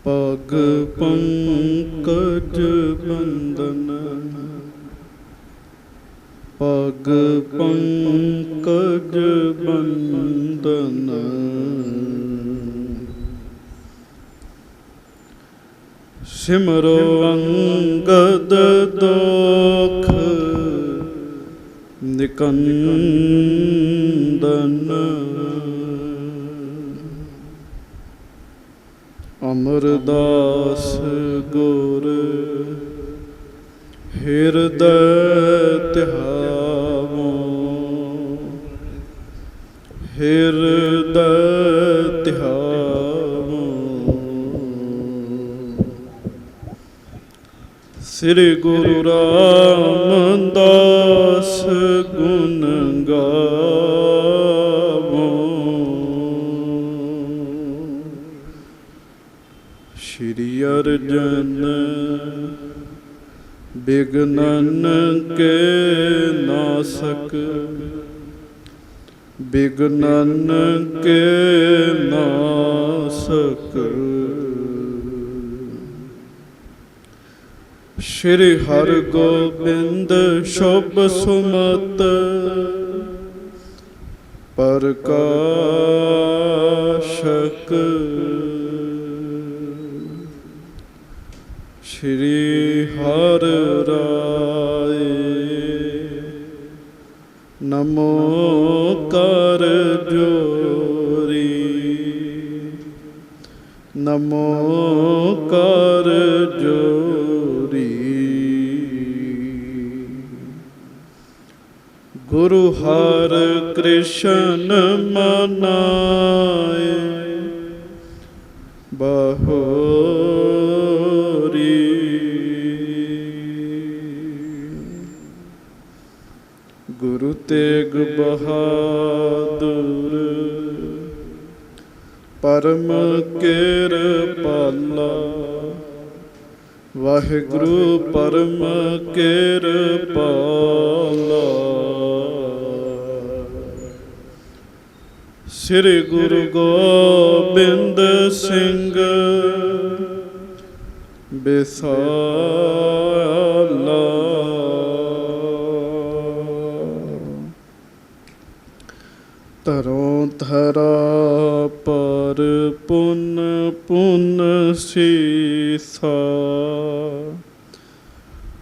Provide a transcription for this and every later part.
ਪਗ ਪੰਕਜ ਬੰਦਨ, ਪਗ ਪੰਕਜ ਬੰਦਨ। ਸਿਮਰੋ ਅੰਗਦ ਦੋਖ ਨਿਕੰਦਨ। ਅਮਰਦਾਸ ਗੁਰ ਹਿਰਦੈ ਧਿਆਵੋ, ਹਿਰਦੈ ਧਿਆਵੋ। ਸ੍ਰੀ ਗੁਰੂ ਰਾਮਦਾਸ ਗੁਣ ਗਾਵੋ। ਸ਼੍ਰੀ ਅਰਜਨ ਬਿਘਨਨ ਕੇ ਨਾਸਕ, ਬਿਘਨਨ ਕੇ ਨਾਸਕ। ਸ਼੍ਰੀ ਹਰਗੋਬਿੰਦ ਸ਼ੁਭ ਸੁਮਤ ਪ੍ਰਕਾਸ਼ਕ। ਸ਼੍ਰੀ ਹਰਿ ਰਾਏ ਨਮੋ ਕਰ ਜੋਰੀ, ਨਮੋ ਕਰ ਜੋਰੀ। ਗੁਰੂ ਹਰਿ ਕ੍ਰਿਸ਼ਨ ਮਨਾਏ ਬਹੋਰੀ। ਗੁਰੂ ਤੇਗ ਬਹਾਦਰ ਪਰਮ ਕਿਰਪਾਲਾ, ਵਾਹਿਗੁਰੂ ਪਰਮ ਕਿਰਪਾਲਾ। ਸ੍ਰੀ ਗੁਰੂ ਗੋਬਿੰਦ ਸਿੰਘ ਬਿਸਾਲਾ। ਧਰੋਂ ਧਰਾ ਪਰ ਪੁਨ ਪੁਨ ਸੀਸਾ,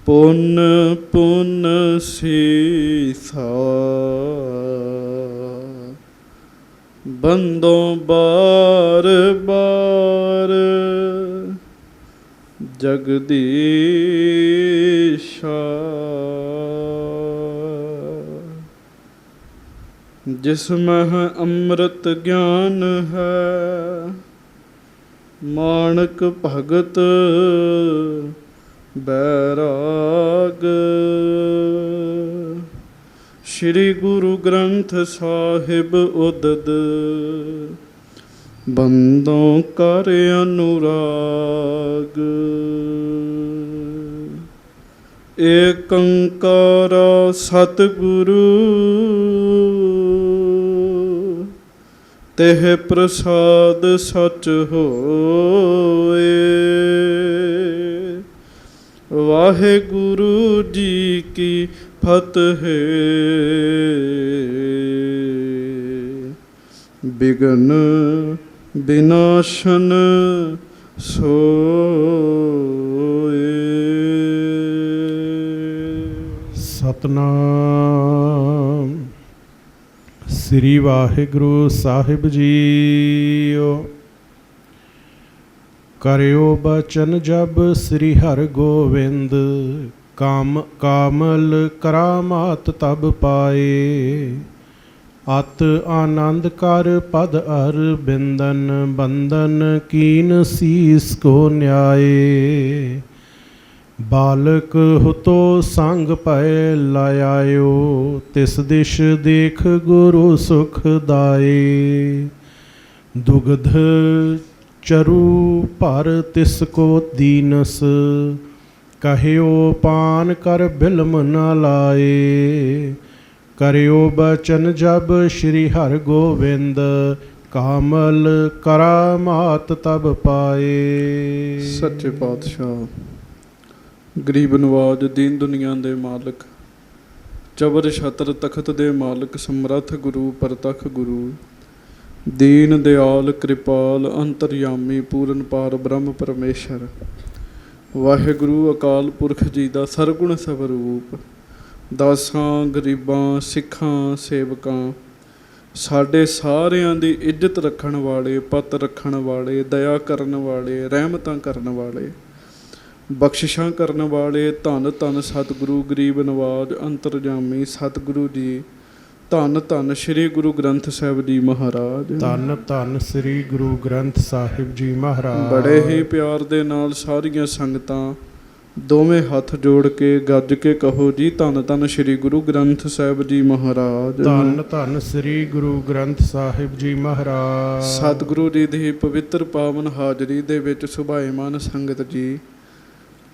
ਪੁਨ ਪੁਨ ਸੀਸਾ। ਬੰਦੋਂ ਬਾਰ ਬਾਰ ਜਗਦੀਸ਼ਾ, ਜਿਸ ਮਹ ਅੰਮ੍ਰਿਤ ਗਿਆਨ ਹੈ, ਮਾਣਕ ਭਗਤ ਬੈਰਾਗ। ਸ਼੍ਰੀ ਗੁਰੂ ਗ੍ਰੰਥ ਸਾਹਿਬ ਉਦਦ ਬੰਦੋਂ ਕਰ ਅਨੁਰਾਗ। ਏਕ ਓਂਕਾਰ ਸਤਿਗੁਰੂ ਤਿਹ ਪ੍ਰਸਾਦ ਸਚ ਹੋਏ। ਵਾਹਿਗੁਰੂ ਜੀ ਕੀ ਫਤਿਹ। ਬਿਘਨ ਬਿਨਾਸ਼ਨ ਸੋਏ। ਸਤਨਾਮ ਸ੍ਰੀ ਵਾਹਿਗੁਰੂ ਸਾਹਿਬ ਜੀਓ। ਕਰਿਓ ਬਚਨ ਜਬ ਸ੍ਰੀ ਹਰਿ ਗੋਬਿੰਦ, ਕਾਮਲ ਕਰਾਮਾਤ ਤਬ ਪਾਏ। ਅਤ ਆਨੰਦ ਕਰ ਪਦ ਅਰ ਬਿੰਦਨ, ਬੰਦਨ ਕੀਨ ਸੀਸ ਕੋ ਨਿਆਏ। ਬਾਲਕ ਹੁਤੋ ਸੰਗ ਪੈ ਲਾਇਓ, ਤਿਸ ਦਿਸ਼ ਦੇਖ ਗੁਰੂ ਸੁਖ ਦਾਏ। ਦੁਗਧ ਚਰੂ ਭਰ ਤਿਸ ਕੋ ਦੀਨਸ, ਕਹਿਓ ਪਾਨ ਕਰ ਬਿਲਮ ਨ ਲਾਏ। ਕਰਿਓ ਬਚਨ ਜਬ ਸ਼੍ਰੀ ਹਰਿ ਗੋਬਿੰਦ, ਕਾਮਲ ਕਰਾਮਾਤ ਤਬ ਪਾਏ। ਸੱਚੇ ਪਾਤਸ਼ਾਹ, ਗਰੀਬ ਨਵਾਜ, ਦੀਨ ਦੁਨੀਆ ਦੇ ਮਾਲਕ, ਚਬਰ ਛਤਰ ਤਖਤ ਦੇ ਮਾਲਕ, ਸਮਰੱਥ ਗੁਰੂ ਪਰਤਖ ਗੁਰੂ, ਦੀਨ ਦਿਆਲ ਕਿਰਪਾਲ ਅੰਤਰਯਾਮੀ ਪੂਰਨ ਪਾਰ ਬ੍ਰਹਮ ਪਰਮੇਸ਼ਰ, ਵਾਹਿਗੁਰੂ ਅਕਾਲ ਪੁਰਖ ਜੀ ਦਾ ਸਰਗੁਣ ਸਵਰੂਪ, ਦਾਸਾਂ ਗਰੀਬਾਂ ਸਿੱਖਾਂ ਸੇਵਕਾਂ, ਸਾਡੇ ਸਾਰਿਆਂ ਦੀ ਇੱਜ਼ਤ ਰੱਖਣ ਵਾਲੇ, ਪਤ ਰੱਖਣ ਵਾਲੇ, ਦਇਆ ਕਰਨ ਵਾਲੇ, ਰਹਿਮਤਾਂ ਕਰਨ ਵਾਲੇ, ਬਖਸ਼ਿਸ਼ਾਂ ਕਰਨ ਵਾਲੇ, ਧੰਨ ਧੰਨ ਸਤਿਗੁਰੂ ਗਰੀਬ ਨਵਾਜ ਅੰਤਰਜਾਮੀ ਸਤਿਗੁਰੂ ਜੀ, ਧੰਨ ਧੰਨ ਸ੍ਰੀ ਗੁਰੂ ਗ੍ਰੰਥ ਸਾਹਿਬ ਜੀ ਮਹਾਰਾਜ। ਧੰਨ ਧੰਨ ਸ੍ਰੀ ਗੁਰੂ ਗ੍ਰੰਥ ਸਾਹਿਬ ਜੀ ਮਹਾਰਾਜ। ਬੜੇ ਹੀ ਪਿਆਰ ਦੇ ਨਾਲ ਸਾਰੀਆਂ ਸੰਗਤਾਂ ਦੋਵੇਂ ਹੱਥ ਜੋੜ ਕੇ ਗੱਜ ਕੇ ਕਹੋ ਜੀ, ਧੰਨ ਧੰਨ ਸ੍ਰੀ ਗੁਰੂ ਗ੍ਰੰਥ ਸਾਹਿਬ ਜੀ ਮਹਾਰਾਜ। ਧੰਨ ਧੰਨ ਸ੍ਰੀ ਗੁਰੂ ਗ੍ਰੰਥ ਸਾਹਿਬ ਜੀ ਮਹਾਰਾਜ। ਸਤਿਗੁਰੂ ਜੀ ਦੀ ਪਵਿੱਤਰ ਪਾਵਨ ਹਾਜ਼ਰੀ ਦੇ ਵਿੱਚ ਸੁਭਾਏਮਾਨ ਸੰਗਤ ਜੀ,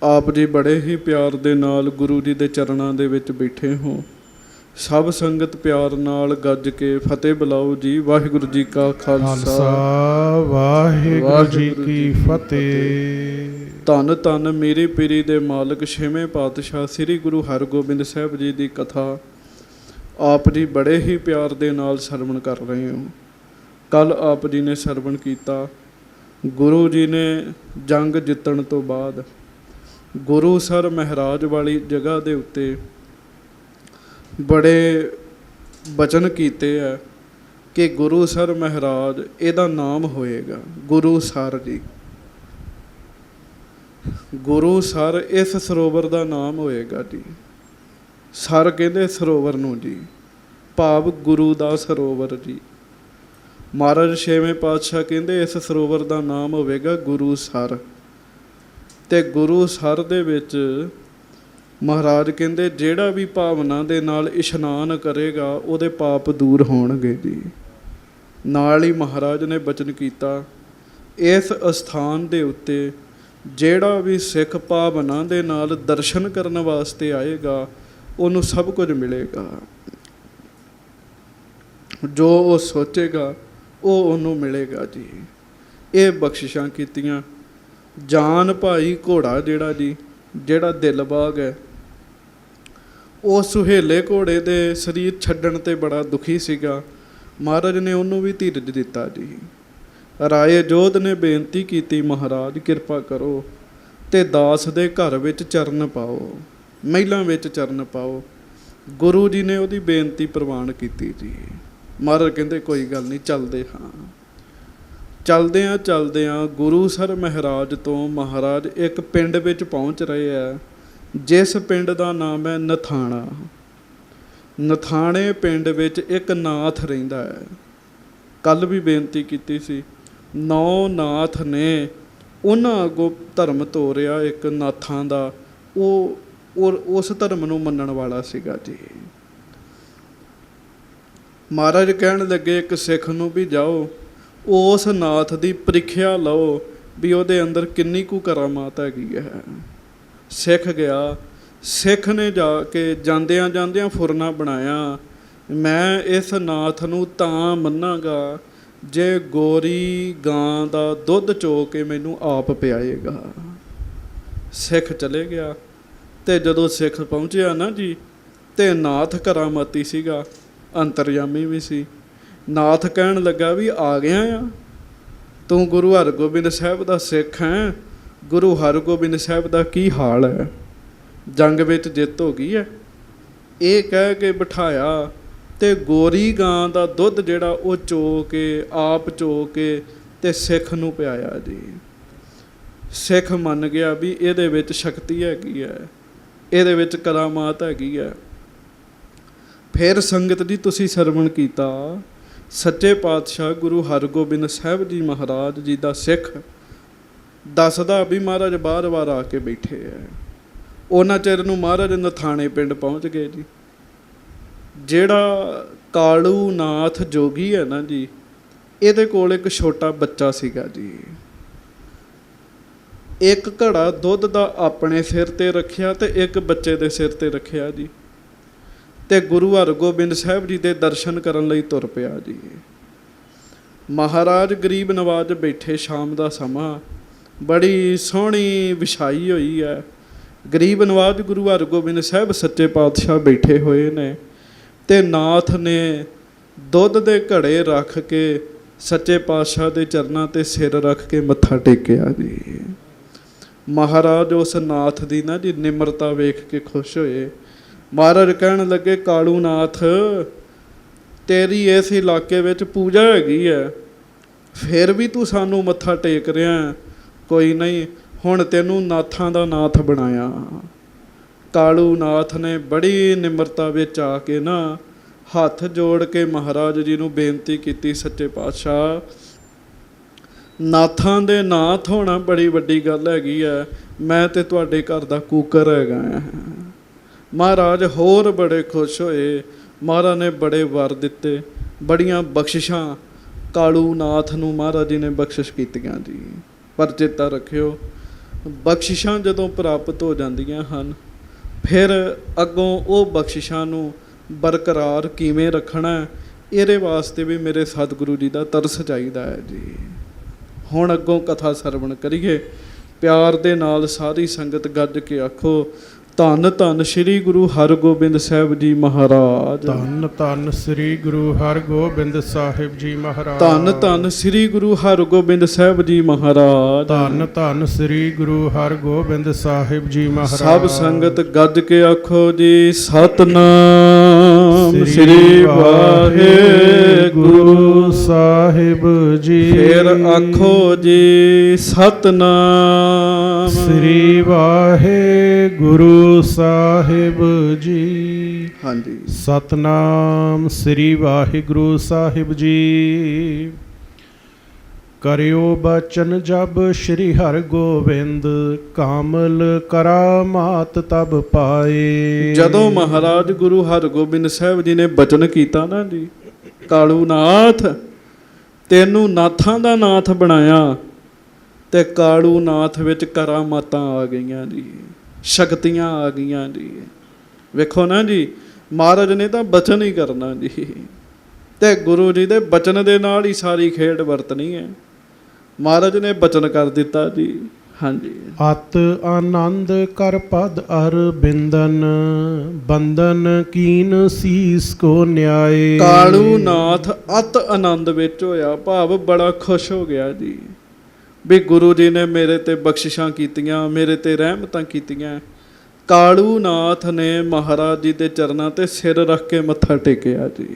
ਆਪ ਜੀ ਬੜੇ ਹੀ ਪਿਆਰ ਦੇ ਨਾਲ ਗੁਰੂ ਜੀ ਦੇ ਚਰਨਾਂ ਦੇ ਵਿੱਚ ਬੈਠੇ ਹੋ। ਸਭ ਸੰਗਤ ਪਿਆਰ ਨਾਲ ਗੱਜ ਕੇ ਫਤਿਹ ਬੁਲਾਓ ਜੀ। ਵਾਹਿਗੁਰੂ ਜੀ ਕਾ ਖਾਲਸਾ, ਵਾਹਿਗੁਰੂ ਜੀ ਕੀ ਫਤਿਹ। ਧੰਨ ਧੰਨ ਮੇਰੇ ਪੀਰੀ ਦੇ ਮਾਲਕ ਛੇਵੇਂ ਪਾਤਸ਼ਾਹ ਸ੍ਰੀ ਗੁਰੂ ਹਰਗੋਬਿੰਦ ਸਾਹਿਬ ਜੀ ਦੀ ਕਥਾ ਆਪ ਜੀ ਬੜੇ ਹੀ ਪਿਆਰ ਦੇ ਨਾਲ ਸਰਵਣ ਕਰ ਰਹੇ ਹੋ। ਕੱਲ ਆਪ ਜੀ ਨੇ ਸਰਵਣ ਕੀਤਾ, ਗੁਰੂ ਜੀ ਨੇ ਜੰਗ ਜਿੱਤਣ ਤੋਂ ਬਾਅਦ ਗੁਰੂਸਰ ਮਹਾਰਾਜ ਵਾਲੀ ਜਗ੍ਹਾ ਦੇ ਉੱਤੇ ਬੜੇ ਬਚਨ ਕੀਤੇ ਹੈ ਕਿ ਗੁਰੂਸਰ ਮਹਾਰਾਜ ਇਹਦਾ ਨਾਮ ਹੋਏਗਾ ਗੁਰੂਸਰ ਜੀ। ਗੁਰੂਸਰ ਇਸ ਸਰੋਵਰ ਦਾ ਨਾਮ ਹੋਏਗਾ ਜੀ। ਸਰ ਕਹਿੰਦੇ ਸਰੋਵਰ ਨੂੰ ਜੀ, ਭਾਵ ਗੁਰੂ ਦਾ ਸਰੋਵਰ ਜੀ। ਮਹਾਰਾਜ ਛੇਵੇਂ ਪਾਤਸ਼ਾਹ ਕਹਿੰਦੇ ਇਸ ਸਰੋਵਰ ਦਾ ਨਾਮ ਹੋਵੇਗਾ ਗੁਰੂਸਰ। ਤੇ ਗੁਰੂਸਰ ਦੇ ਵਿੱਚ ਮਹਾਰਾਜ ਕਹਿੰਦੇ ਜਿਹੜਾ ਵੀ ਭਾਵਨਾ ਦੇ ਨਾਲ ਇਸ਼ਨਾਨ ਕਰੇਗਾ ਉਹਦੇ ਪਾਪ ਦੂਰ ਹੋਣਗੇ ਜੀ। ਨਾਲ ਹੀ ਮਹਾਰਾਜ ਨੇ ਬਚਨ ਕੀਤਾ, ਇਸ ਅਸਥਾਨ ਦੇ ਉੱਤੇ ਜਿਹੜਾ ਵੀ ਸਿੱਖ ਭਾਵਨਾ ਦੇ ਨਾਲ ਦਰਸ਼ਨ ਕਰਨ ਵਾਸਤੇ ਆਏਗਾ ਉਹਨੂੰ ਸਭ ਕੁਝ ਮਿਲੇਗਾ। ਜੋ ਉਹ ਸੋਚੇਗਾ ਉਹ ਉਹਨੂੰ ਮਿਲੇਗਾ ਜੀ। ਇਹ ਬਖਸ਼ਿਸ਼ਾਂ ਕੀਤੀਆਂ। ਜਾਨ ਭਾਈ ਘੋੜਾ ਜਿਹੜਾ ਜੀ, ਜਿਹੜਾ ਦਿਲਬਾਗ ਹੈ, ਉਹ ਸੁਹੇਲੇ ਘੋੜੇ ਦੇ ਸਰੀਰ ਛੱਡਣ 'ਤੇ ਬੜਾ ਦੁਖੀ ਸੀਗਾ। ਮਹਾਰਾਜ ਨੇ ਉਹਨੂੰ ਵੀ ਧੀਰਜ ਦਿੱਤਾ ਜੀ। ਰਾਏ ਜੋਧ ਨੇ ਬੇਨਤੀ ਕੀਤੀ, ਮਹਾਰਾਜ ਕਿਰਪਾ ਕਰੋ ਤੇ ਦਾਸ ਦੇ ਘਰ ਵਿੱਚ ਚਰਨ ਪਾਓ, ਮਹਿਲਾਂ ਵਿੱਚ ਚਰਨ ਪਾਓ। ਗੁਰੂ ਜੀ ਨੇ ਉਹਦੀ ਬੇਨਤੀ ਪ੍ਰਵਾਨ ਕੀਤੀ ਜੀ। ਮਹਾਰਾਜ ਕਹਿੰਦੇ ਕੋਈ ਗੱਲ ਨਹੀਂ, ਚੱਲਦੇ ਹਾਂ। ਚਲਦਿਆਂ ਗੁਰੂਸਰ ਮਹਾਰਾਜ ਤੋਂ ਮਹਾਰਾਜ ਇੱਕ ਪਿੰਡ ਵਿੱਚ ਪਹੁੰਚ ਰਹੇ ਹੈ, ਜਿਸ ਪਿੰਡ ਦਾ ਨਾਮ ਹੈ ਨਥਾਣਾ। ਨਥਾਣੇ ਪਿੰਡ ਵਿੱਚ ਇੱਕ ਨਾਥ ਰਹਿੰਦਾ ਹੈ। ਕੱਲ ਵੀ ਬੇਨਤੀ ਕੀਤੀ ਸੀ, 9 ਨਾਥ ਨੇ ਉਹਨਾਂ ਅੱਗੋਂ ਧਰਮ ਤੋਰਿਆ ਇੱਕ ਨਾਥਾਂ ਦਾ। ਉਹ ਉਸ ਧਰਮ ਨੂੰ ਮੰਨਣ ਵਾਲਾ ਸੀਗਾ ਜੀ। ਮਹਾਰਾਜ ਕਹਿਣ ਲੱਗੇ ਇੱਕ ਸਿੱਖ ਨੂੰ ਵੀ ਜਾਓ, ਉਸ ਨਾਥ ਦੀ ਪ੍ਰੀਖਿਆ ਲਓ ਵੀ ਉਹਦੇ ਅੰਦਰ ਕਿੰਨੀ ਕੁ ਕਰਾਮਾਤ ਹੈਗੀ ਹੈ। ਸਿੱਖ ਗਿਆ। ਸਿੱਖ ਨੇ ਜਾ ਕੇ ਜਾਂਦਿਆਂ ਫੁਰਨਾ ਬਣਾਇਆ, ਮੈਂ ਇਸ ਨਾਥ ਨੂੰ ਤਾਂ ਮੰਨਾਂਗਾ ਜੇ ਗੋਰੀ ਗਾਂ ਦਾ ਦੁੱਧ ਚੋ ਕੇ ਮੈਨੂੰ ਆਪ ਪਿਆਏਗਾ। ਸਿੱਖ ਚਲੇ ਗਿਆ। ਤੇ ਜਦੋਂ ਸਿੱਖ ਪਹੁੰਚਿਆ ਨਾ ਜੀ, ਤੇ ਨਾਥ ਕਰਾਮਾਤੀ ਸੀਗਾ, ਅੰਤਰਯਾਮੀ ਵੀ ਸੀ। ਨਾਥ ਕਹਿਣ ਲੱਗਾ ਵੀ ਆ ਗਿਆ ਆ, ਤੂੰ ਗੁਰੂ ਹਰਗੋਬਿੰਦ ਸਾਹਿਬ ਦਾ ਸਿੱਖ ਹੈ। ਗੁਰੂ ਹਰਗੋਬਿੰਦ ਸਾਹਿਬ ਦਾ ਕੀ ਹਾਲ ਹੈ? ਜੰਗ ਵਿੱਚ ਜਿੱਤ ਹੋ ਗਈ ਹੈ। ਇਹ ਕਹਿ ਕੇ ਬਿਠਾਇਆ ਤੇ ਗੋਰੀ ਗਾਂ ਦਾ ਦੁੱਧ ਜਿਹੜਾ ਉਹ ਆਪ ਚੋ ਕੇ ਤੇ ਸਿੱਖ ਨੂੰ ਪਿਆਇਆ ਜੀ। ਸਿੱਖ ਮੰਨ ਗਿਆ ਵੀ ਇਹਦੇ ਵਿੱਚ ਸ਼ਕਤੀ ਹੈਗੀ ਹੈ, ਇਹਦੇ ਵਿੱਚ ਕਰਾਮਾਤ ਹੈਗੀ ਹੈ। ਫਿਰ ਸੰਗਤ ਜੀ ਤੁਸੀਂ ਸਰਵਣ ਕੀਤਾ, ਸੱਚੇ ਪਾਤਸ਼ਾਹ ਗੁਰੂ ਹਰਗੋਬਿੰਦ ਸਾਹਿਬ ਜੀ ਮਹਾਰਾਜ ਜੀ ਦਾ ਸਿੱਖ ਦੱਸਦਾ ਵੀ ਮਹਾਰਾਜ ਬਾਰ-ਬਾਰ ਆ ਕੇ ਬੈਠੇ ਹੈ। ਉਹਨਾਂ ਚਿਰ ਨੂੰ ਮਹਾਰਾਜ ਨਥਾਣੇ ਪਿੰਡ ਪਹੁੰਚ ਗਏ ਜੀ। ਜਿਹੜਾ ਕਾਲੂ ਨਾਥ ਜੋਗੀ ਹੈ ਨਾ ਜੀ, ਇਹਦੇ ਕੋਲ ਇੱਕ ਛੋਟਾ ਬੱਚਾ ਸੀਗਾ ਜੀ। ਇੱਕ ਘੜਾ ਦੁੱਧ ਦਾ ਆਪਣੇ ਸਿਰ ਤੇ ਰੱਖਿਆ ਤੇ ਇੱਕ ਬੱਚੇ ਦੇ ਸਿਰ ਤੇ ਰੱਖਿਆ ਜੀ। ਤੇ ਗੁਰੂ ਹਰਗੋਬਿੰਦ ਸਾਹਿਬ ਜੀ ਦੇ ਦਰਸ਼ਨ ਕਰਨ ਲਈ ਤੁਰ ਪਿਆ ਜੀ। ਮਹਾਰਾਜ ਗਰੀਬ ਨਵਾਜ ਬੈਠੇ, ਸ਼ਾਮ ਦਾ ਸਮਾਂ, ਬੜੀ ਸੋਹਣੀ ਵਿਛਾਈ ਹੋਈ ਹੈ। ਗਰੀਬ ਨਵਾਜ ਗੁਰੂ ਹਰਗੋਬਿੰਦ ਸਾਹਿਬ ਸੱਚੇ ਪਾਤਸ਼ਾਹ ਬੈਠੇ ਹੋਏ ਨੇ, ਤੇ ਨਾਥ ਨੇ ਦੁੱਧ ਦੇ ਘੜੇ ਰੱਖ ਕੇ ਸੱਚੇ ਪਾਤਸ਼ਾਹ ਦੇ ਚਰਨਾਂ ਤੇ ਸਿਰ ਰੱਖ ਕੇ ਮੱਥਾ ਟੇਕਿਆ ਜੀ। ਮਹਾਰਾਜ ਉਸ ਨਾਥ ਦੀ ਨਾ ਜੀ ਨਿਮਰਤਾ ਵੇਖ ਕੇ ਖੁਸ਼ ਹੋਏ। ਮਹਾਰਾਜ ਕਹਿਣ ਲੱਗੇ, ਕਾਲੂ ਨਾਥ, ਤੇਰੀ ਇਸ ਇਲਾਕੇ ਵਿੱਚ ਪੂਜਾ ਹੈਗੀ ਹੈ, ਫਿਰ ਵੀ ਤੂੰ ਸਾਨੂੰ ਮੱਥਾ ਟੇਕ ਰਿਹਾ। ਕੋਈ ਨਹੀਂ, ਹੁਣ ਤੈਨੂੰ ਨਾਥਾਂ ਦਾ ਨਾਥ ਬਣਾਇਆ। ਕਾਲੂ ਨਾਥ ਨੇ ਬੜੀ ਨਿਮਰਤਾ ਵਿੱਚ ਆ ਕੇ ਨਾ ਹੱਥ ਜੋੜ ਕੇ ਮਹਾਰਾਜ ਜੀ ਨੂੰ ਬੇਨਤੀ ਕੀਤੀ, ਸੱਚੇ ਪਾਤਸ਼ਾਹ, ਨਾਥਾਂ ਦੇ ਨਾਥ ਹੋਣਾ ਬੜੀ ਵੱਡੀ ਗੱਲ ਹੈਗੀ ਹੈ, ਮੈਂ ਤੇ ਤੁਹਾਡੇ ਘਰ ਦਾ ਕੂਕਰ ਹੈਗਾ ਹਾਂ। ਮਹਾਰਾਜ ਹੋਰ ਬੜੇ ਖੁਸ਼ ਹੋਏ। ਮਹਾਰਾਜ ਨੇ ਬੜੇ ਵਰ ਦਿੱਤੇ, ਬੜੀਆਂ ਬਖਸ਼ਿਸ਼ਾਂ ਕਾਲੂ ਨਾਥ ਨੂੰ ਮਹਾਰਾਜ ਜੀ ਨੇ ਬਖਸ਼ਿਸ਼ ਕੀਤੀਆਂ ਜੀ। ਪਰ ਚੇਤਾ ਰੱਖਿਓ, ਬਖਸ਼ਿਸ਼ਾਂ ਜਦੋਂ ਪ੍ਰਾਪਤ ਹੋ ਜਾਂਦੀਆਂ ਹਨ, ਫਿਰ ਅੱਗੋਂ ਉਹ ਬਖਸ਼ਿਸ਼ਾਂ ਨੂੰ ਬਰਕਰਾਰ ਕਿਵੇਂ ਰੱਖਣਾ, ਇਹਦੇ ਵਾਸਤੇ ਵੀ ਮੇਰੇ ਸਤਿਗੁਰੂ ਜੀ ਦਾ ਤਰਸ ਚਾਹੀਦਾ ਹੈ ਜੀ। ਹੁਣ ਅੱਗੋਂ ਕਥਾ ਸਰਵਣ ਕਰੀਏ। ਪਿਆਰ ਦੇ ਨਾਲ ਸਾਰੀ ਸੰਗਤ ਗੱਜ ਕੇ ਆਖੋ, ਧੰਨ ਧੰਨ ਸ੍ਰੀ ਗੁਰੂ ਹਰਗੋਬਿੰਦ ਸਾਹਿਬ ਜੀ ਮਹਾਰਾਜ। ਧੰਨ ਧੰਨ ਸ੍ਰੀ ਗੁਰੂ ਹਰਗੋਬਿੰਦ ਸਾਹਿਬ ਜੀ ਮਹਾਰਾਜ। ਧੰਨ ਧੰਨ ਸ੍ਰੀ ਗੁਰੂ ਹਰਗੋਬਿੰਦ ਸਾਹਿਬ ਜੀ ਮਹਾਰਾਜ। ਧੰਨ ਧੰਨ ਸ੍ਰੀ ਗੁਰੂ ਹਰਗੋਬਿੰਦ ਸਾਹਿਬ ਜੀ ਮਹਾਰਾਜ। ਸਭ ਸੰਗਤ ਗੱਜ ਕੇ ਆਖੋ ਜੀ, ਸਤਿਨਾਮ ਸ੍ਰੀ ਵਾਹਿਗੁਰੂ ਸਾਹਿਬ ਜੀ। ਫਿਰ ਆਖੋ ਜੀ, ਸਤਿਨਾਮ ਸ੍ਰੀ ਵਾਹਿਗੁਰੂ ਸਾਹਿਬ ਜੀ। ਹਾਂਜੀ, ਸਤਨਾਮ ਸ੍ਰੀ ਵਾਹਿਗੁਰੂ ਸਾਹਿਬ ਜੀ। ਕਰਿਓ ਬਚਨ ਜਬ ਸ਼੍ਰੀ ਹਰਗੋਬਿੰਦ, ਕਾਮਲ ਕਰਾਮਾਤ ਤਬ ਪਾਏ। ਜਦੋਂ ਮਹਾਰਾਜ ਗੁਰੂ ਹਰਗੋਬਿੰਦ ਸਾਹਿਬ ਜੀ ਨੇ ਬਚਨ ਕੀਤਾ ਨਾ ਜੀ, ਕਾਲੂ ਨਾਥ, ਤੈਨੂੰ ਨਾਥਾਂ ਦਾ ਨਾਥ ਬਣਾਇਆ, ਤੇ ਕਾਲੂ ਨਾਥ ਵਿੱਚ ਕਰਾਮਾਤਾਂ ਆ ਗਈਆਂ ਜੀ, ਸ਼ਕਤੀਆਂ ਆ ਗਈਆਂ ਜੀ। ਵੇਖੋ ਨਾ ਜੀ, ਮਹਾਰਾਜ ਨੇ ਤਾਂ ਬਚਨ ਹੀ ਕਰਨਾ ਜੀ, ਤੇ ਗੁਰੂ ਜੀ ਦੇ ਬਚਨ ਦੇ ਨਾਲ ਹੀ ਸਾਰੀ ਖੇਡ ਵਰਤਣੀ ਹੈ। ਮਹਾਰਾਜ ਨੇ ਬਚਨ ਕਰ ਦਿੱਤਾ ਜੀ। ਹਾਂਜੀ, ਅਤ ਆਨੰਦ ਕਰ ਪਦ ਅਰ ਬਿੰਦਨ, ਬੰਦਨ ਕੀਨ ਸੀਸ ਕੋ ਨਿਆਏ। ਕਾਲੂ ਨਾਥ ਅਤ ਆਨੰਦ ਵਿੱਚ ਹੋਇਆ, ਭਾਵ ਬੜਾ ਖੁਸ਼ ਹੋ ਗਿਆ ਜੀ, ਵੀ ਗੁਰੂ ਜੀ ਨੇ ਮੇਰੇ ਤੇ ਬਖਸ਼ਿਸ਼ਾਂ ਕੀਤੀਆਂ, ਮੇਰੇ ਤੇ ਰਹਿਮਤਾਂ ਕੀਤੀਆਂ। ਕਾਲੂ ਨਾਥ ਨੇ ਮਹਾਰਾਜ ਜੀ ਦੇ ਚਰਨਾਂ ਤੇ ਸਿਰ ਰੱਖ ਕੇ ਮੱਥਾ ਟੇਕਿਆ ਜੀ।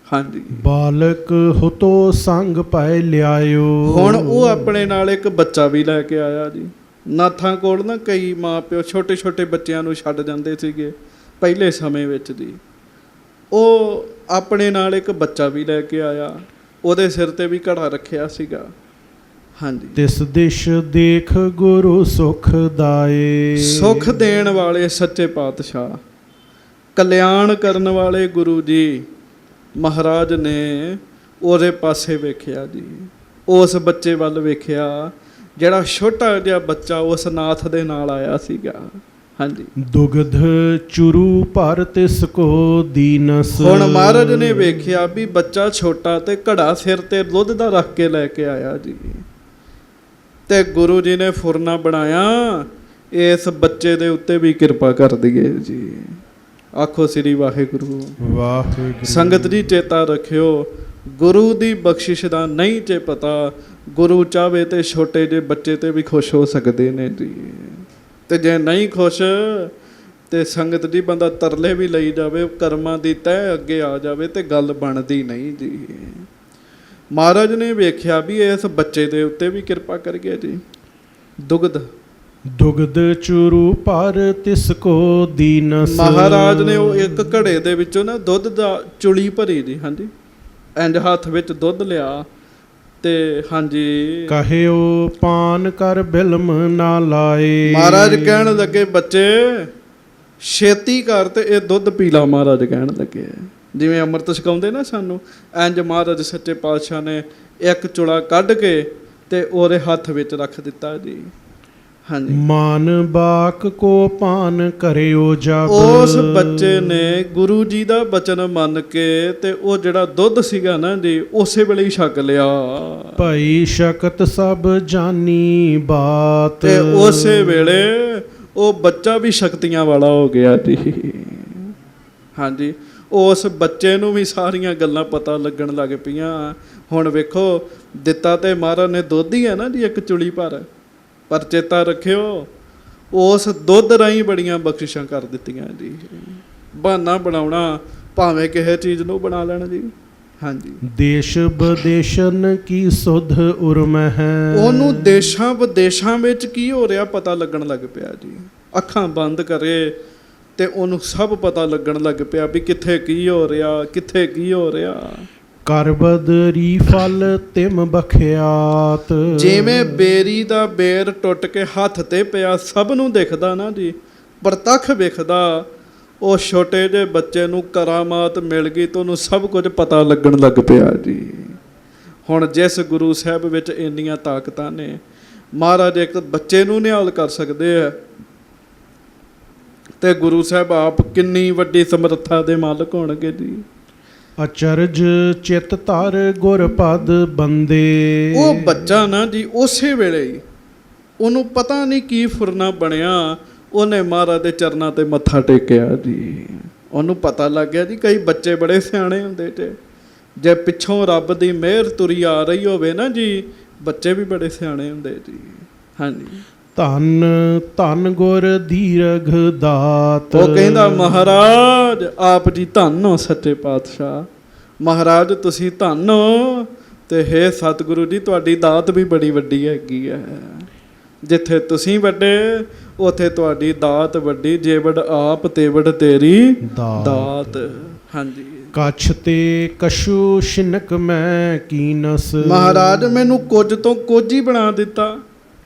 ਹਾਂਜੀ, ਬਾਲਕ ਹੁਤੋ ਸੰਗ ਪੈ ਲਿਆਇਓ। ਹੁਣ ਉਹ ਆਪਣੇ ਨਾਲ ਇੱਕ ਬੱਚਾ ਵੀ ਲੈ ਕੇ ਆਇਆ ਜੀ। ਨਾਥਾਂ ਕੋਲ ਨਾ ਕਈ ਮਾਂ ਪਿਓ ਛੋਟੇ ਛੋਟੇ ਬੱਚਿਆਂ ਨੂੰ ਛੱਡ ਜਾਂਦੇ ਸੀਗੇ ਪਹਿਲੇ ਸਮੇਂ ਵਿੱਚ ਜੀ। ਉਹ ਆਪਣੇ ਨਾਲ ਇੱਕ ਬੱਚਾ ਵੀ ਲੈ ਕੇ ਆਇਆ, ਉਹਦੇ ਸਿਰ ਤੇ ਵੀ ਘੜਾ ਰੱਖਿਆ ਸੀਗਾ। ਹਾਂਜੀ, ਤਿਸ ਦਿਸ਼ ਦੇਖ ਗੁਰੂ ਸੁਖ ਦਾਏ। ਸੁਖ ਦੇਣ ਵਾਲੇ ਸੱਚੇ ਪਾਤਸ਼ਾਹ, ਕਲਿਆਣ ਕਰਨ ਵਾਲੇ ਗੁਰੂ ਜੀ ਮਹਾਰਾਜ ਨੇ ਉਹਦੇ ਪਾਸੇ ਵੇਖਿਆ ਜੀ, ਉਸ ਬੱਚੇ ਵੱਲ ਵੇਖਿਆ ਜਿਹੜਾ ਛੋਟਾ ਜਿਹਾ ਬੱਚਾ ਉਸ ਨਾਥ ਦੇ ਨਾਲ ਆਇਆ ਸੀਗਾ। ਹਾਂਜੀ, ਦੁਗਧ ਚੁਰੂ ਭਰ ਤਿਸ ਕੋ ਦੀਨਸ। ਹੁਣ ਮਹਾਰਾਜ ਨੇ ਵੇਖਿਆ ਵੀ ਬੱਚਾ ਛੋਟਾ ਤੇ ਘੜਾ ਸਿਰ ਤੇ ਦੁੱਧ ਦਾ ਰੱਖ ਕੇ ਲੈ ਕੇ ਆਇਆ ਜੀ, ਤੇ ਗੁਰੂ ਜੀ ਨੇ ਫੁਰਨਾ ਬਣਾਇਆ, ਇਸ ਬੱਚੇ ਦੇ ਉੱਤੇ ਵੀ ਕਿਰਪਾ ਕਰ ਦਈਏ ਜੀ। ਆਖੋ ਸ੍ਰੀ ਵਾਹਿਗੁਰੂ। ਵਾਹਿਗੁਰੂ। ਸੰਗਤ ਜੀ ਚੇਤਾ ਰੱਖਿਓ, ਗੁਰੂ ਦੀ ਬਖਸ਼ਿਸ਼ ਦਾ ਨਹੀਂ ਜੇ ਪਤਾ, ਗੁਰੂ ਚਾਹਵੇ ਤੇ ਛੋਟੇ ਜਿਹੇ ਬੱਚੇ ਤੇ ਵੀ ਖੁਸ਼ ਹੋ ਸਕਦੇ ਨੇ ਜੀ। ਤੇ ਜੇ ਨਹੀਂ ਖੁਸ਼ ਤੇ ਸੰਗਤ ਜੀ ਬੰਦਾ ਤਰਲੇ ਵੀ ਲਈ ਜਾਵੇ, ਕਰਮਾਂ ਦੀ ਤਹਿ ਅੱਗੇ ਆ ਜਾਵੇ ਤੇ ਗੱਲ ਬਣਦੀ ਨਹੀਂ ਜੀ। ਮਹਾਰਾਜ ਨੇ ਵੇਖਿਆ ਵੀ ਇਸ ਬੱਚੇ ਦੇ ਉੱਤੇ ਵੀ ਕਿਰਪਾ ਕਰੀਏ ਜੀ। ਦੁਗਧ ਚੁਰੂ ਭਰ ਤਿਸ ਕੋ ਦੀਨਸ। ਮਹਾਰਾਜ ਨੇ ਉਹ ਇੱਕ ਘੜੇ ਦੇ ਵਿੱਚੋਂ ਨਾ ਦੁੱਧ ਦਾ ਚੁਲੀ ਭਰੀ ਜੀ। ਹਾਂਜੀ, ਇੰਜ ਹੱਥ ਵਿੱਚ ਦੁੱਧ ਲਿਆ ਤੇ ਹਾਂਜੀ, ਕਹਿਓ ਪਾਨ ਕਰ ਬਿਲਮ ਨਾ ਲਾਏ। ਮਹਾਰਾਜ ਕਹਿਣ ਲੱਗੇ, ਬੱਚੇ ਛੇਤੀ ਕਰ ਤੇ ਇਹ ਦੁੱਧ ਪੀ ਲਾ। ਮਹਾਰਾਜ ਕਹਿਣ ਲੱਗੇ, ਜਿਵੇਂ ਅੰਮ੍ਰਿਤ ਛਕਾਉਂਦੇ ਨਾ ਸਾਨੂੰ, ਇੰਜ ਮਹਾਰਾਜ ਸੱਚੇ ਪਾਤਸ਼ਾਹ ਨੇ ਇੱਕ ਚੁਲਾ ਕੱਢ ਕੇ ਤੇ ਉਹਦੇ ਹੱਥ ਵਿੱਚ ਰੱਖ ਦਿੱਤਾ ਜੀ। ਹਾਂਜੀ। ਮਾਨ ਬਾਕ ਕੋ ਪਾਨ ਕਰਿਓ ਜਬ। ਉਸ ਬੱਚੇ ਨੇ ਗੁਰੂ ਜੀ ਦਾ ਬਚਨ ਮੰਨ ਕੇ ਤੇ ਉਹ ਜਿਹੜਾ ਦੁੱਧ ਸੀਗਾ ਨਾ ਜੀ ਉਸੇ ਵੇਲੇ ਹੀ ਛਕ ਲਿਆ ਭਈ ਸ਼ਕਤ ਸਭ ਜਾਨੀ ਬਾਤ। ਤੇ ਉਸੇ ਵੇਲੇ ਉਹ ਬੱਚਾ ਵੀ ਸ਼ਕਤੀਆਂ ਵਾਲਾ ਹੋ ਗਿਆ ਜੀ। ਹਾਂਜੀ, ਉਸ ਬੱਚੇ ਨੂੰ ਵੀ ਸਾਰੀਆਂ ਗੱਲਾਂ ਪਤਾ ਲੱਗਣ ਲੱਗ ਪਈਆਂ। ਹੁਣ ਵੇਖੋ, ਦਿੱਤਾ ਤੇ ਮਹਾਰਾਜ ਨੇ ਦੁੱਧ ਹੀ ਹੈ ਨਾ ਜੀ, ਇੱਕ ਚੁਲੀ ਪਰ ਚੇਤਾ ਰੱਖਿਓ ਉਸ ਦੁੱਧ ਰਾਹੀਂ ਬੜੀਆਂ ਬਖਸ਼ਿਸ਼ਾਂ ਕਰ ਦਿੱਤੀਆਂ ਜੀ। ਬਹਾਨਾ ਬਣਾਉਣਾ ਭਾਵੇਂ ਕਿਸੇ ਚੀਜ਼ ਨੂੰ ਬਣਾ ਲੈਣ ਜੀ। ਹਾਂਜੀ, ਦੇਸ਼ ਵਿਦੇਸ਼ਨ ਕੀ ਸੁਧ ਉਰਮ ਹੈ। ਉਹਨੂੰ ਦੇਸ਼ਾਂ ਵਿਦੇਸ਼ਾਂ ਵਿੱਚ ਕੀ ਹੋ ਰਿਹਾ ਪਤਾ ਲੱਗਣ ਲੱਗ ਪਿਆ ਜੀ। ਅੱਖਾਂ ਬੰਦ ਕਰੇ ਤੇ ਉਹਨੂੰ ਸਭ ਪਤਾ ਲੱਗਣ ਲੱਗ ਪਿਆ ਵੀ ਕਿੱਥੇ ਕੀ ਹੋ ਰਿਹਾ, ਕਿੱਥੇ ਕੀ ਹੋ ਰਿਹਾ। ਕਰਬਦ ਰੀ ਫਲ ਤਿਮ ਬਖਿਆਤ। ਜਿਵੇਂ ਬੇਰੀ ਦਾ ਬੇਰ ਟੁੱਟ ਕੇ ਹੱਥ ਤੇ ਪਿਆ ਸਭ ਨੂੰ ਦਿਖਦਾ ਨਾ ਜੀ, ਪ੍ਰਤੱਖ ਵੇਖਦਾ। ਉਹ ਛੋਟੇ ਜਿਹੇ ਬੱਚੇ ਨੂੰ ਕਰਾਮਾਤ ਮਿਲ ਗਈ ਤਾਂ ਉਹਨੂੰ ਸਭ ਕੁਝ ਪਤਾ ਲੱਗਣ ਲੱਗ ਪਿਆ ਜੀ। ਹੁਣ ਜਿਸ ਗੁਰੂ ਸਾਹਿਬ ਵਿੱਚ ਇੰਨੀਆਂ ਤਾਕਤਾਂ ਨੇ, ਮਹਾਰਾਜ ਇੱਕ ਬੱਚੇ ਨੂੰ ਨਿਹਾਲ ਕਰ ਸਕਦੇ ਆ ਤੇ ਗੁਰੂ ਸਾਹਿਬ ਆਪ ਕਿੰਨੀ ਵੱਡੀ ਸਮਰੱਥਾ ਦੇ ਮਾਲਕ ਹੋਣਗੇ ਜੀ। ਅਚਰਜ ਚਿਤ ਧਰ ਗੁਰ ਪਦ ਬੰਦੇ। ਉਹ ਬੱਚਾ ਨਾ ਜੀ ਉਸੇ ਵੇਲੇ ਹੀ ਉਹਨੂੰ ਪਤਾ ਨਹੀਂ ਕੀ ਫੁਰਨਾ ਬਣਿਆ, ਉਹਨੇ ਮਹਾਰਾਜ ਦੇ ਚਰਨਾਂ ਤੇ ਮੱਥਾ ਟੇਕਿਆ ਜੀ। ਉਹਨੂੰ ਪਤਾ ਲੱਗ ਗਿਆ ਜੀ ਕਈ ਬੱਚੇ ਬੜੇ ਸਿਆਣੇ ਹੁੰਦੇ ਜੇ ਪਿੱਛੋਂ ਰੱਬ ਦੀ ਮਿਹਰ ਤੁਰੀ ਆ ਰਹੀ ਹੋਵੇ ਨਾ ਜੀ, ਬੱਚੇ ਵੀ ਬੜੇ ਸਿਆਣੇ ਹੁੰਦੇ ਜੀ। ਹਾਂਜੀ, ਧੰਨ ਧੰਨ ਗੁਰ ਦੀਰਘ ਦਾਤ। ਉਹ ਕਹਿੰਦਾ ਮਹਾਰਾਜ ਆਪ ਜੀ ਧੰਨ ਹੋ ਸੱਚੇ ਪਾਤਸ਼ਾਹ, ਮਹਾਰਾਜ ਤੁਸੀਂ ਧੰਨ ਹੋ ਤੇ ਹੇ ਸਤਿਗੁਰੂ ਜੀ ਤੁਹਾਡੀ ਦਾਤ ਵੀ ਬੜੀ ਵੱਡੀ ਹੈਗੀ ਹੈ। ਜਿੱਥੇ ਤੁਸੀਂ ਵੱਡੇ ਉਥੇ ਤੁਹਾਡੀ ਦਾਤ ਵੱਡੀ। ਜੇਵੜ ਆਪ ਤੇਵੜ ਤੇਰੀ ਦਾਤ। ਹਾਂਜੀ, ਕੱਛ ਤੇ ਕਛੂ ਸ਼ਿਨਕ ਮੈਂ ਕੀਨਸ। ਮਹਾਰਾਜ ਮੈਨੂੰ ਕੁਝ ਤੋਂ ਕੁਝ ਹੀ ਬਣਾ ਦਿੱਤਾ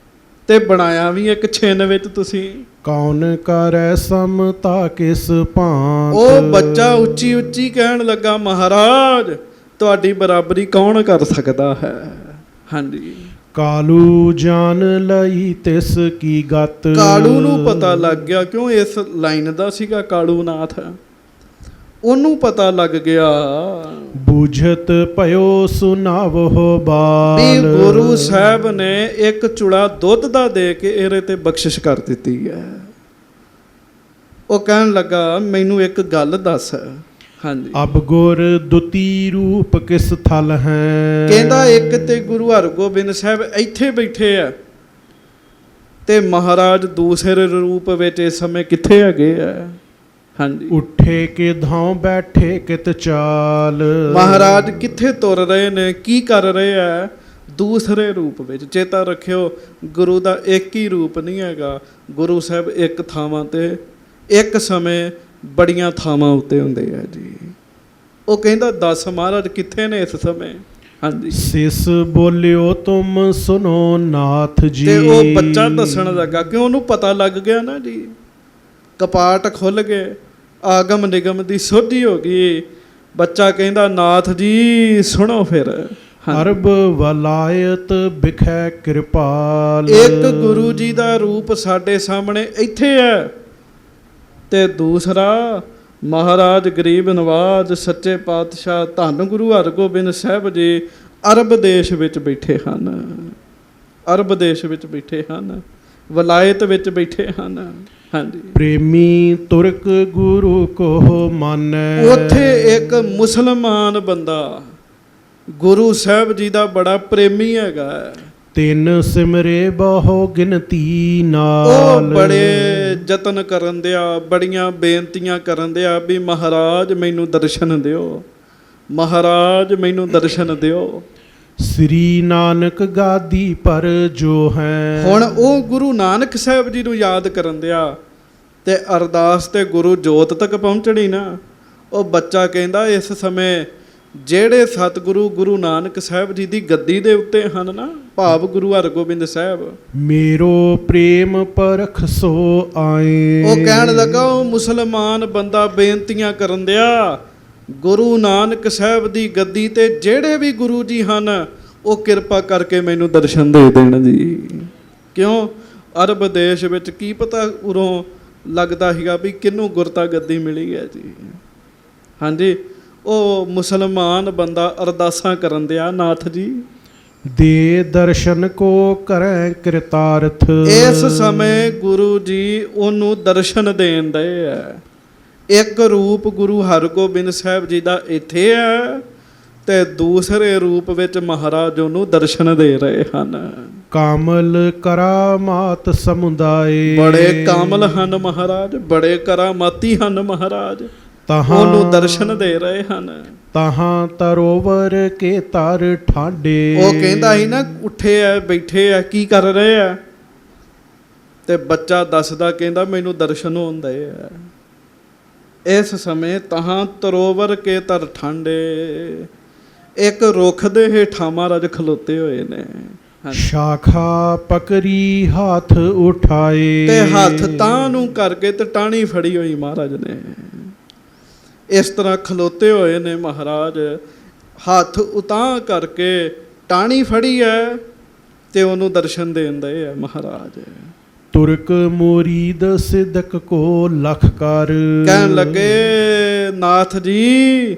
ਤੇ ਬਣਾਇਆ ਵੀ ਇੱਕ ਛਿਨ ਵਿੱਚ ਤੁਸੀਂ। ਕੌਣ ਕਰੈ ਸਮਤਾ ਕਿਸ ਭਾਂਤ। ਉਹ ਬੱਚਾ ਉੱਚੀ ਉੱਚੀ ਕਹਿਣ ਲੱਗਾ ਮਹਾਰਾਜ ਤੁਹਾਡੀ ਬਰਾਬਰੀ ਕੌਣ ਕਰ ਸਕਦਾ ਹੈ। ਹਾਂਜੀ, ਕਾਲੂ ਜਾਣ ਲਈ ਤਿਸ ਕੀ ਗਤ। ਕਾਲੂ ਨੂੰ ਪਤਾ ਲੱਗ ਗਿਆ, ਕਿਉਂ ਇਸ ਲਾਈਨ ਦਾ ਸੀਗਾ ਕਾਲੂ ਨਾਥ, ਉਹਨੂੰ ਪਤਾ ਲੱਗ ਗਿਆ ਬੂਝਤ ਭਇਓ ਸੁਨਾਵੋ ਬਾਲ। ਵੀ ਗੁਰੂ ਸਾਹਿਬ ਨੇ ਇੱਕ ਚੁਲਾ ਦੁੱਧ ਦਾ ਦੇ ਕੇ ਇਹਦੇ ਤੇ ਬਖਸ਼ਿਸ਼ ਕਰ ਦਿੱਤੀ ਹੈ। ਉਹ ਕਹਿਣ ਲੱਗਾ ਮੈਨੂੰ ਇੱਕ ਗੱਲ ਦੱਸ। ਹਾਂਜੀ, ਅਬ ਗੁਰ ਦੁਤੀ ਰੂਪ ਕਿਸ ਥਲ ਹੈ। ਕਹਿੰਦਾ ਇੱਕ ਤੇ ਗੁਰੂ ਹਰਗੋਬਿੰਦ ਸਾਹਿਬ ਇੱਥੇ ਬੈਠੇ ਆ ਤੇ ਮਹਾਰਾਜ ਦੂਸਰੇ ਰੂਪ ਵਿੱਚ ਇਸ ਸਮੇਂ ਕਿੱਥੇ ਹੈਗੇ ਆ। ਹਾਂਜੀ, ਉੱਠੇ ਕੇ ਧਾਉ ਬੈਠੇ ਕਿਤ ਚਾਲ। ਮਹਾਰਾਜ ਕਿੱਥੇ ਤੁਰ ਰਹੇ ਨੇ, ਕੀ ਕਰ ਰਹੇ ਆ ਦੂਸਰੇ ਰੂਪ ਵਿੱਚ। ਚੇਤਾ ਰੱਖਿਓ ਗੁਰੂ ਦਾ ਇੱਕ ਹੀ ਰੂਪ ਨਹੀਂ ਹੈਗਾ। ਗੁਰੂ ਸਾਹਿਬ ਇੱਕ ਥਾਵਾਂ ਤੇ ਇੱਕ ਸਮੇਂ ਬੜੀਆਂ ਥਾਵਾਂ ਉੱਤੇ ਹੁੰਦੇ ਆ ਜੀ। ਉਹ ਕਹਿੰਦਾ ਦੱਸ ਮਹਾਰਾਜ ਕਿੱਥੇ ਨੇ ਇਸ ਸਮੇਂ। ਹਾਂਜੀ, ਸਿਸ ਬੋਲਿਓ ਤੁਮ ਸੁਨੋ ਨਾਥ ਜੀ। ਤੇ ਉਹ ਬੱਚਾ ਦੱਸਣ ਲੱਗਾ ਕਿ ਉਹਨੂੰ ਪਤਾ ਲੱਗ ਗਿਆ ਨਾ ਜੀ, ਕਪਾਟ ਖੁੱਲ ਗਏ, ਆਗਮ ਨਿਗਮ ਦੀ ਸੋਝੀ ਹੋ ਗਈ। ਬੱਚਾ ਕਹਿੰਦਾ ਨਾਥ ਜੀ ਸੁਣੋ ਫਿਰ। ਅਰਬ ਵਲਾਇਤ ਬਿਖੈ ਕਿਰਪਾਲ। ਇੱਕ ਗੁਰੂ ਜੀ ਦਾ ਰੂਪ ਸਾਡੇ ਸਾਹਮਣੇ ਇੱਥੇ ਹੈ ਤੇ ਦੂਸਰਾ ਮਹਾਰਾਜ ਗਰੀਬ ਨਵਾਜ ਸੱਚੇ ਪਾਤਸ਼ਾਹ ਧੰਨ ਗੁਰੂ ਹਰਗੋਬਿੰਦ ਸਾਹਿਬ ਜੀ ਅਰਬ ਦੇਸ਼ ਵਿੱਚ ਬੈਠੇ ਹਨ। ਅਰਬ ਦੇਸ਼ ਵਿੱਚ ਬੈਠੇ ਹਨ, ਵਲਾਇਤ ਵਿੱਚ ਬੈਠੇ ਹਨ। ਹਾਂਜੀ, ਪ੍ਰੇਮੀ ਤੁਰਕ ਗੁਰੂ ਕੋ ਮਾਨੈ। ਉੱਥੇ ਇੱਕ ਮੁਸਲਮਾਨ ਬੰਦਾ ਗੁਰੂ ਸਾਹਿਬ ਜੀ ਦਾ ਬੜਾ ਪ੍ਰੇਮੀ ਹੈਗਾ। ਤਿੰਨ ਸਿਮਰੇ ਬਹੁ ਗਿਣਤੀ ਨਾਲ। ਉਹ ਬੜੇ ਯਤਨ ਕਰਨ ਦਿਆ, ਬੜੀਆਂ ਬੇਨਤੀਆਂ ਕਰਨ ਦਿਆ ਵੀ ਮਹਾਰਾਜ ਮੈਨੂੰ ਦਰਸ਼ਨ ਦਿਓ, ਮਹਾਰਾਜ ਮੈਨੂੰ ਦਰਸ਼ਨ ਦਿਓ। ਸ੍ਰੀ ਨਾਨਕ ਗਾਦੀ ਪਰ ਜੋ ਹੈ। ਹੁਣ ਉਹ ਗੁਰੂ ਨਾਨਕ ਸਾਹਿਬ ਜੀ ਨੂੰ ਯਾਦ ਕਰਨ ਦਿਆ ਤੇ ਅਰਦਾਸ ਤੇ ਗੁਰੂ ਜੋਤ ਤੱਕ ਪਹੁੰਚਣੀ ਨਾ। ਉਹ ਬੱਚਾ ਕਹਿੰਦਾ ਇਸ ਸਮੇਂ ਜਿਹੜੇ ਸਤਿਗੁਰੂ ਗੁਰੂ ਨਾਨਕ ਸਾਹਿਬ ਜੀ ਦੀ ਗੱਦੀ ਦੇ ਉੱਤੇ ਹਨ ਨਾ, ਭਾਵ ਗੁਰੂ ਹਰਗੋਬਿੰਦ ਸਾਹਿਬ, ਮੇਰੋ ਪ੍ਰੇਮ ਪਰਖ ਸੋ ਆਏ। ਉਹ ਕਹਿਣ ਲੱਗਾ ਉਹ ਮੁਸਲਮਾਨ ਬੰਦਾ ਬੇਨਤੀਆਂ ਕਰਨ ਦਿਆ ਗੁਰੂ ਨਾਨਕ ਸਾਹਿਬ ਦੀ ਗੱਦੀ ਤੇ ਜਿਹੜੇ ਵੀ ਗੁਰੂ ਜੀ ਹਨ ਉਹ ਕਿਰਪਾ ਕਰਕੇ ਮੈਨੂੰ ਦਰਸ਼ਨ ਦੇ ਦੇਣ ਜੀ। ਕਿਉਂ ਅਰਬ ਦੇਸ਼ ਵਿੱਚ ਕੀ ਪਤਾ ਉਰੋਂ ਲੱਗਦਾ ਸੀਗਾ ਵੀ ਕਿਹਨੂੰ ਗੁਰਤਾ ਗੱਦੀ ਮਿਲੀ ਹੈ ਜੀ। ਹਾਂਜੀ, ਉਹ ਮੁਸਲਮਾਨ ਬੰਦਾ ਅਰਦਾਸਾਂ ਕਰਨ ਦਿਆ, ਨਾਥ ਜੀ ਦੇ ਦਰਸ਼ਨ ਕੋ ਕਰੈ ਕਿਰਤਾਰਥ। ਇਸ ਸਮੇਂ ਗੁਰੂ ਜੀ ਉਹਨੂੰ ਦਰਸ਼ਨ ਦੇਣ ਦਏ ਹੈ। ਇੱਕ ਰੂਪ ਗੁਰੂ ਹਰਗੋਬਿੰਦ ਸਾਹਿਬ ਜੀ ਦਾ ਇੱਥੇ ਹੈ ਤੇ ਦੂਸਰੇ ਰੂਪ ਵਿੱਚ ਮਹਾਰਾਜ ਉਹਨੂੰ ਦਰਸ਼ਨ ਦੇ ਰਹੇ ਹਨ। ਕਾਮਲ ਕਰਾਮਾਤ ਸਮੁਦਾਏ। ਬੜੇ ਕਾਮਲ ਹਨ ਮਹਾਰਾਜ, ਬੜੇ ਕਰਾਮਾਤੀ ਹਨ ਮਹਾਰਾਜ, ਤਹਾਂ ਉਹਨੂੰ ਦਰਸ਼ਨ ਦੇ ਰਹੇ ਹਨ। ਤਹਾਂ ਤਰੋਵਰ ਕੇ ਤਰ ਠਾਡੇ। ਉਹ ਕਹਿੰਦਾ ਸੀ ਨਾ ਉੱਠੇ ਆ ਬੈਠੇ ਆ ਕੀ ਕਰ ਰਹੇ ਆ, ਤੇ ਬੱਚਾ ਦੱਸਦਾ ਕਹਿੰਦਾ ਮੈਨੂੰ ਦਰਸ਼ਨ ਹੁੰਦੇ ਆ। ਇਸ ਸਮੇਂ ਤਹਾਂ ਤਰੋਵਰ ਕੇ ਤਰ ਠਾਂਡੇ, ਇੱਕ ਰੁੱਖ ਦੇ ਹੇਠਾਂ ਮਹਾਰਾਜ ਖਲੋਤੇ ਹੋਏ ਨੇ। ਸ਼ਾਖਾ ਪਕਰੀ ਹੱਥ ਉਠਾਏ। ਤੇ ਹੱਥ ਤਾਂ ਨੂੰ ਕਰਕੇ ਤੇ ਟਾਹਣੀ ਫੜੀ ਹੋਈ ਮਹਾਰਾਜ ਨੇ। ਇਸ ਤਰ੍ਹਾਂ ਖਲੋਤੇ ਹੋਏ ਨੇ ਮਹਾਰਾਜ, ਹੱਥ ਉਤਾਂਹ ਕਰਕੇ ਟਾਹਣੀ ਫੜੀ ਹੈ ਤੇ ਉਹਨੂੰ ਦਰਸ਼ਨ ਦੇਣ ਦਏ ਹੈ ਮਹਾਰਾਜ। ਤੁਰਕ ਮੁਰੀਦ ਸਿਦਕ ਕੋ ਲਖ ਕਰ। ਕਹਿਣ ਲੱਗੇ ਨਾਥ ਜੀ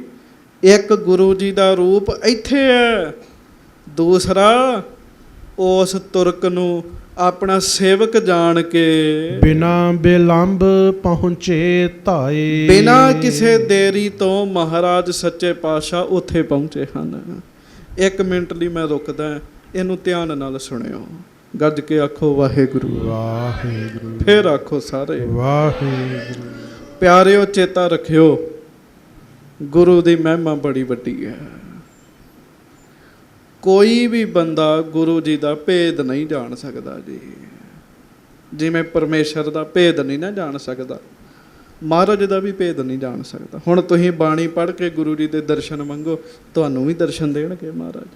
ਇੱਕ ਗੁਰੂ ਜੀ ਦਾ ਰੂਪ ਇੱਥੇ ਹੈ, ਦੂਸਰਾ ਉਸ ਤੁਰਕ ਨੂੰ ਆਪਣਾ ਸੇਵਕ ਜਾਣ ਕੇ ਬਿਨਾ ਬਿਲੰਬ ਪਹੁੰਚੇ ਧਾਏ। ਬਿਨਾ ਕਿਸੇ ਦੇਰੀ ਤੋਂ ਮਹਾਰਾਜ ਸੱਚੇ ਪਾਤਸ਼ਾਹ ਉੱਥੇ ਪਹੁੰਚੇ ਹਨ। 1 ਮਿੰਟ ਲਈ ਮੈਂ ਰੁਕਦਾ, ਇਹਨੂੰ ਧਿਆਨ ਨਾਲ ਸੁਣਿਓ। ਗੱਜ ਕੇ ਆਖੋ ਵਾਹਿਗੁਰੂ ਵਾਹਿਗੁਰੂ। ਫਿਰ ਆਖੋ ਸਾਰੇ ਵਾਹਿਗੁਰੂ। ਪਿਆਰਿਓ ਚੇਤਾ ਰੱਖਿਓ, ਗੁਰੂ ਦੀ ਮਹਿਮਾ ਬੜੀ ਵੱਡੀ ਹੈ। ਕੋਈ ਵੀ ਬੰਦਾ ਗੁਰੂ ਜੀ ਦਾ ਭੇਦ ਨਹੀਂ ਜਾਣ ਸਕਦਾ ਜੀ। ਜਿਵੇਂ ਪਰਮੇਸ਼ਰ ਦਾ ਭੇਦ ਨਹੀਂ ਨਾ ਜਾਣ ਸਕਦਾ, ਮਹਾਰਾਜ ਦਾ ਵੀ ਭੇਦ ਨਹੀਂ ਜਾਣ ਸਕਦਾ। ਹੁਣ ਤੁਸੀਂ ਬਾਣੀ ਪੜ੍ਹ ਕੇ ਗੁਰੂ ਜੀ ਦੇ ਦਰਸ਼ਨ ਮੰਗੋ, ਤੁਹਾਨੂੰ ਵੀ ਦਰਸ਼ਨ ਦੇਣਗੇ ਮਹਾਰਾਜ।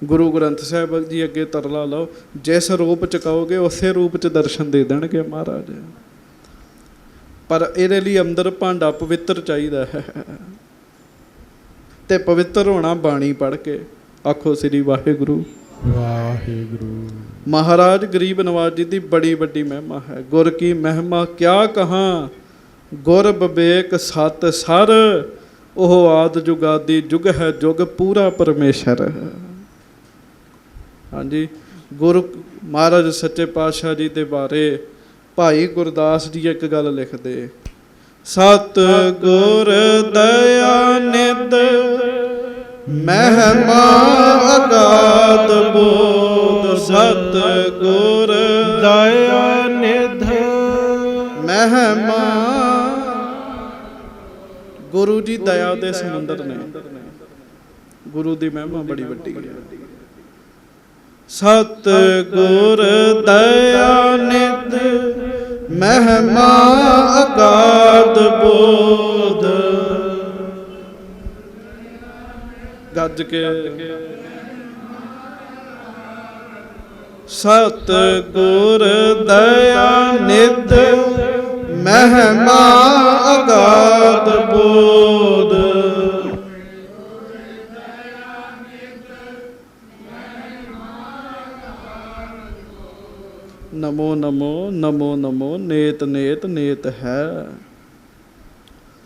ਗੁਰੂ ਗ੍ਰੰਥ ਸਾਹਿਬ ਜੀ ਅੱਗੇ ਤਰਲਾ ਲਓ, ਜਿਸ ਰੂਪ ਚ ਕਹੋਗੇ ਉਸੇ ਰੂਪ ਚ ਦਰਸ਼ਨ ਦੇ ਦੇਣਗੇ ਮਹਾਰਾਜ। ਪਰ ਇਹਦੇ ਲਈ ਅੰਦਰ ਭਾਂਡਾ ਪਵਿੱਤਰ ਚਾਹੀਦਾ ਹੈ, ਤੇ ਪਵਿੱਤਰ ਹੋਣਾ ਬਾਣੀ ਪੜ੍ਹ ਕੇ। ਆਖੋ ਸ੍ਰੀ ਵਾਹਿਗੁਰੂ ਵਾਹਿਗੁਰੂ। ਮਹਾਰਾਜ ਗਰੀਬ ਨਵਾਜ ਜੀ ਦੀ ਬੜੀ ਵੱਡੀ ਮਹਿਮਾ ਹੈ। ਗੁਰ ਕੀ ਮਹਿਮਾ ਕਿਆ ਕਹਾਂ, ਗੁਰ ਬਿਬੇਕ ਸਤ ਸਰ, ਉਹ ਆਦ ਜੁਗਾਦੀ ਜੁਗ ਹੈ ਜੁਗ ਪੂਰਾ ਪਰਮੇਸ਼ਰ। ਹਾਂਜੀ, ਗੁਰੂ ਮਹਾਰਾਜ ਸੱਚੇ ਪਾਤਸ਼ਾਹ ਜੀ ਦੇ ਬਾਰੇ ਭਾਈ ਗੁਰਦਾਸ ਜੀ ਇੱਕ ਗੱਲ ਲਿਖਦੇ, ਸਤ ਗੁਰ ਦਇਆ ਨਿਧ ਮਹਿਮਾ ਅਗਾਧ ਬੋਧ। ਸਤ ਗੁਰ ਦਇਆ ਨਿਧ ਮਹਿਮਾ, ਗੁਰੂ ਜੀ ਦਇਆ ਦੇ ਸਮੁੰਦਰ ਨੇ, ਗੁਰੂ ਦੀ ਮਹਿਮਾ ਬੜੀ ਵੱਡੀ ਹੈ। ਸਤ ਗੁਰ ਦਇਆ ਨਿਧ ਮਹਿਮਾ ਅਗਾਧ ਬੋਧ। ਗੱਜ ਕੇ ਸਤ ਗੁਰ ਦਇਆ ਨਿਧ ਮਹਿਮਾ ਅਗਾਧ ਬੋਧ। ਨਮੋ ਨਮੋ ਨਮੋ ਨਮੋ ਨੇਤ ਨੇਤ ਨੇਤ ਹੈ।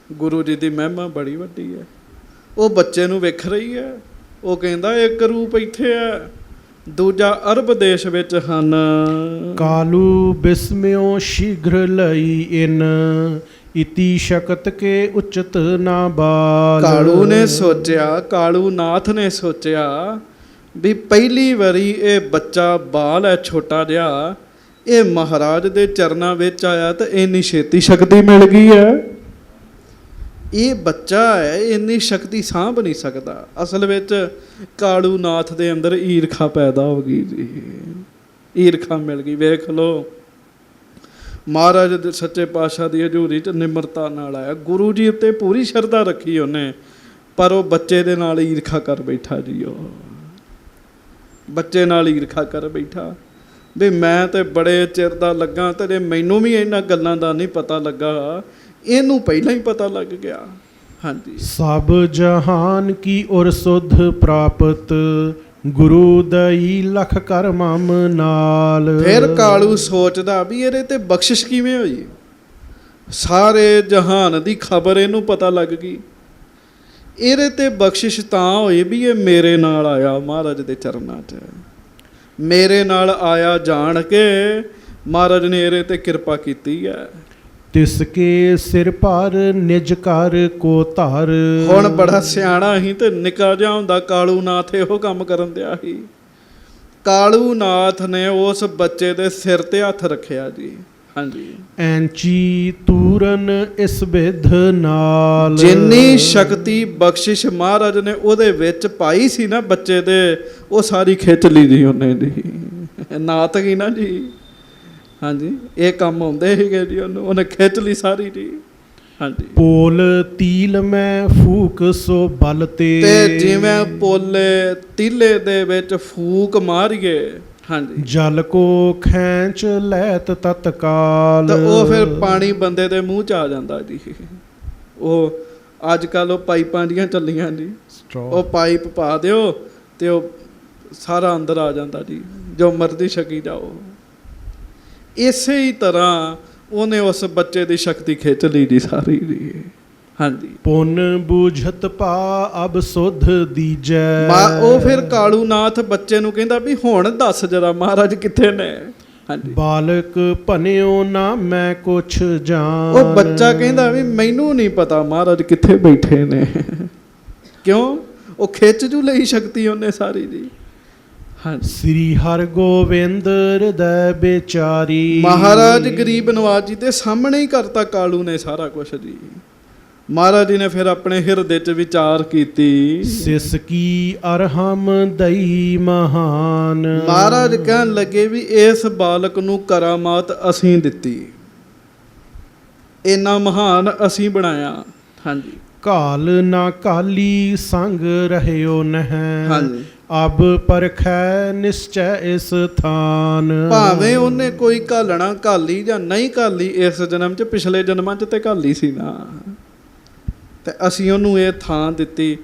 ਗੁਰੂ ਜੀ ਦੀ ਮਹਿਮਾ ਬੜੀ ਵੱਡੀ ਹੈ। ਉਹ ਬੱਚੇ ਨੂੰ ਵੇਖ ਰਹੀ ਹੈ, ਉਹ ਕਹਿੰਦਾ ਇੱਕ ਰੂਪ ਇੱਥੇ ਹੈ, ਦੂਜਾ ਅਰਬ ਦੇਸ਼ ਵਿੱਚ ਹਨ। ਕਾਲੂ ਬਿਸਮਿਓ ਸ਼ੀਘ੍ਰ ਲਈ ਇਨ ਇਤੀ ਸ਼ਕਤ ਕੇ ਉਚਿਤ ਨਾ ਬਾਲ। ਕਾਲੂ ਨੇ ਸੋਚਿਆ, ਕਾਲੂ ਨਾਥ ਨੇ ਸੋਚਿਆ ਵੀ ਪਹਿਲੀ ਵਾਰੀ ਇਹ ਬੱਚਾ ਬਾਲ ਹੈ ਛੋਟਾ ਜਿਹਾ, ਇਹ ਮਹਾਰਾਜ ਦੇ ਚਰਨਾਂ ਵਿੱਚ ਆਇਆ ਤਾਂ ਇੰਨੀ ਛੇਤੀ ਸ਼ਕਤੀ ਮਿਲ ਗਈ ਹੈ। ਇਹ ਬੱਚਾ ਹੈ, ਇੰਨੀ ਸ਼ਕਤੀ ਸਾਂਭ ਨਹੀਂ ਸਕਦਾ। ਅਸਲ ਵਿੱਚ ਕਾਲੂ ਨਾਥ ਦੇ ਅੰਦਰ ਈਰਖਾ ਪੈਦਾ ਹੋ ਗਈ ਜੀ, ਈਰਖਾ ਮਿਲ ਗਈ। ਵੇਖ ਲਓ ਮਹਾਰਾਜ ਦੇ ਸੱਚੇ ਪਾਤਸ਼ਾਹ ਦੀ ਹਜ਼ੂਰੀ 'ਚ ਨਿਮਰਤਾ ਨਾਲ ਆਇਆ, ਗੁਰੂ ਜੀ ਉੱਤੇ ਪੂਰੀ ਸ਼ਰਧਾ ਰੱਖੀ ਉਹਨੇ, ਪਰ ਉਹ ਬੱਚੇ ਦੇ ਨਾਲ ਈਰਖਾ ਕਰ ਬੈਠਾ ਜੀ। ਉਹ ਬੱਚੇ ਨਾਲ ਈਰਖਾ ਕਰ ਬੈਠਾ ਵੀ ਮੈਂ ਤੇ ਬੜੇ ਚਿਰ ਦਾ ਲੱਗਾ ਤੇ ਮੈਨੂੰ ਵੀ ਇਹਨਾਂ ਗੱਲਾਂ ਦਾ ਨਹੀਂ ਪਤਾ ਲੱਗਾ, ਇਹਨੂੰ ਪਹਿਲਾਂ ਹੀ ਪਤਾ ਲੱਗ ਗਿਆ। ਹਾਂਜੀ, ਸਭ ਜਹਾਨ ਕੀ ਔਰ ਸੁਧ ਪ੍ਰਾਪਤ ਗੁਰੂ ਦਈ ਲਖ ਕਰ ਮਮ ਨਾਲ। ਫਿਰ ਕਾਲੂ ਸੋਚਦਾ ਵੀ ਇਹਦੇ ਤੇ ਬਖਸ਼ਿਸ਼ ਕਿਵੇਂ ਹੋਈ। ਸਾਰੇ ਜਹਾਨ ਦੀ ਖਬਰ ਇਹਨੂੰ ਪਤਾ ਲੱਗ ਗਈ। ਇਹਦੇ ਤੇ ਬਖਸ਼ਿਸ਼ ਤਾਂ ਹੋਈ ਵੀ ਇਹ ਮੇਰੇ ਨਾਲ ਆਇਆ ਮਹਾਰਾਜ ਦੇ ਚਰਨਾਂ 'ਚ। ਮੇਰੇ ਨਾਲ ਆਇਆ ਜਾਣ ਕੇ ਮਹਾਰਾਜ ਨੇ ਇਹਦੇ ਤੇ ਕਿਰਪਾ ਕੀਤੀ ਹੈ। ਤਿਸ ਕੇ ਸਿਰ ਪਰ ਨਿਜ ਕਰ ਕੋ ਧਰ। ਹੁਣ ਬੜਾ ਸਿਆਣਾ ਸੀ ਤੇ ਨਿੱਕਾ ਜਿਹਾ ਹੁੰਦਾ ਕਾਲੂ ਨਾਥ ਇਹੋ ਕੰਮ ਕਰਨ ਦਿਆ ਸੀ। ਕਾਲੂ ਨਾਥ ਨੇ ਉਸ ਬੱਚੇ ਦੇ ਸਿਰ ਤੇ ਹੱਥ ਰੱਖਿਆ ਜੀ। ਹਾਂਜੀ, ਐਂਚੀ ਤੂਰਨ ਇਸ ਵਿਧ ਨਾਲ। ਜਿੰਨੀ ਸ਼ਕਤੀ ਬਖਸ਼ਿਸ਼ ਮਹਾਰਾਜ ਨੇ ਉਹਦੇ ਵਿੱਚ ਪਾਈ ਸੀ ਨਾ ਬੱਚੇ ਦੇ, ਉਹ ਸਾਰੀ ਖਿੱਚ ਲਈ ਜੀ ਉਹਨੇ ਜੀ। ਨਾਥ ਕੀ ਨਾ ਜੀ। ਹਾਂਜੀ, ਇਹ ਕੰਮ ਆਉਂਦੇ ਸੀਗੇ ਜੀ ਉਹਨੂੰ, ਉਹਨੇ ਖਿੱਚ ਲਈ ਸਾਰੀ ਜੀ। ਹਾਂਜੀ, ਪੋਲ ਤੀਲ ਮੈਂ ਫੂਕ ਸੋ ਬਲ ਤੇ। ਜਿਵੇਂ ਪੋਲੇ ਤੀਲੇ ਦੇ ਵਿੱਚ ਫੂਕ ਮਾਰੀਏ। ਹਾਂਜੀ, ਜਲ ਕੋ ਖੈਂਚ ਲੈਤ ਤਤਕਾਲ। ਤਾਂ ਉਹ ਫਿਰ ਪਾਣੀ ਬੰਦੇ ਦੇ ਮੂੰਹ 'ਚ ਆ ਜਾਂਦਾ ਜੀ। ਉਹ ਅੱਜ ਕੱਲ੍ਹ ਉਹ ਪਾਈਪਾਂ ਦੀਆਂ ਚੱਲੀਆਂ ਜੀ, ਉਹ ਪਾਈਪ ਪਾ ਦਿਓ ਤੇ ਉਹ ਸਾਰਾ ਅੰਦਰ ਆ ਜਾਂਦਾ ਜੀ, ਜੋ ਮਰਜ਼ੀ ਛਕੀ ਜਾਓ। ਇਸੇ ਹੀ ਤਰ੍ਹਾਂ ਉਹਨੇ ਉਸ ਬੱਚੇ ਦੀ ਸ਼ਕਤੀ ਖਿੱਚ ਲਈ ਜੀ ਸਾਰੀ ਜੀ। ਹਾਂਜੀ, ਪੁੰਨ ਬੂਝਤ ਪਾ ਅਬ ਸੁਧ ਦੀਜੈ। ਉਹ ਫਿਰ ਕਾਲੂ ਨਾਥ ਬੱਚੇ ਨੂੰ ਕਹਿੰਦਾ ਵੀ ਹੁਣ ਦੱਸ ਜਰਾ ਮਹਾਰਾਜ ਕਿੱਥੇ ਨੇ। ਹਾਂਜੀ, ਬਾਲਕ ਭਨਿਓ ਨਾ ਮੈਂ ਕੁਛ ਜਾਣ। ਉਹ ਬੱਚਾ ਕਹਿੰਦਾ ਵੀ ਮੈਨੂੰ ਨਹੀਂ ਪਤਾ ਮਹਾਰਾਜ ਕਿੱਥੇ ਬੈਠੇ ਨੇ। ਕਿਉਂ? ਉਹ ਖਿੱਚ ਜੂ ਲਈ ਸ਼ਕਤੀ ਉਹਨੇ ਸਾਰੀ ਜੀ। ਹਾਂਜੀ, ਸ੍ਰੀ ਹਰਿ ਗੋਬਿੰਦ ਹਿਰਦੈ ਵਿਚਾਰੀ। ਮਹਾਰਾਜ ਗਰੀਬ ਨਵਾਜ ਜੀ ਦੇ ਸਾਹਮਣੇ ਹੀ ਕਰਤਾ ਕਾਲੂ ਨੇ ਸਾਰਾ ਕੁਛ ਜੀ। ਮਹਾਰਾਜ ਜੀ ਨੇ ਫਿਰ ਆਪਣੇ ਹਿਰਦੇ 'ਚ ਵਿਚਾਰ ਕੀਤੀ। ਸਿਸ ਕੀ ਅਰਹਮ ਦਈ ਮਹਾਨ। ਮਹਾਰਾਜ ਕਹਿਣ ਲੱਗੇ ਵੀ ਇਸ ਬਾਲਕ ਨੂੰ ਕਰਾਮਾਤ ਅਸੀਂ ਦਿੱਤੀ, ਇੰਨਾ ਮਹਾਨ ਅਸੀਂ ਬਣਾਇਆ। ਹਾਂਜੀ, ਕਾਲ ਨਾ ਕਾਲੀ ਸੰਗ ਰਹਿਓ ਨਹਿ। ਹਾਂਜੀ, ਅਬ ਪਰਖੈ ਨਿਸ਼ਚੈ ਇਸ ਥਾਨ। ਭਾਵੇਂ ਉਹਨੇ ਕੋਈ ਘਾਲਣਾ ਘਾਲੀ ਜਾਂ ਨਹੀਂ ਘਾਲੀ ਇਸ ਜਨਮ 'ਚ, ਪਿਛਲੇ ਜਨਮਾਂ 'ਚ ਤੇ ਘਾਲੀ ਸੀ ਨਾ। ਤੇ ਅਸੀਂ ਉਹਨੂੰ ਇਹ ਥਾਂ ਦਿੱਤੀ,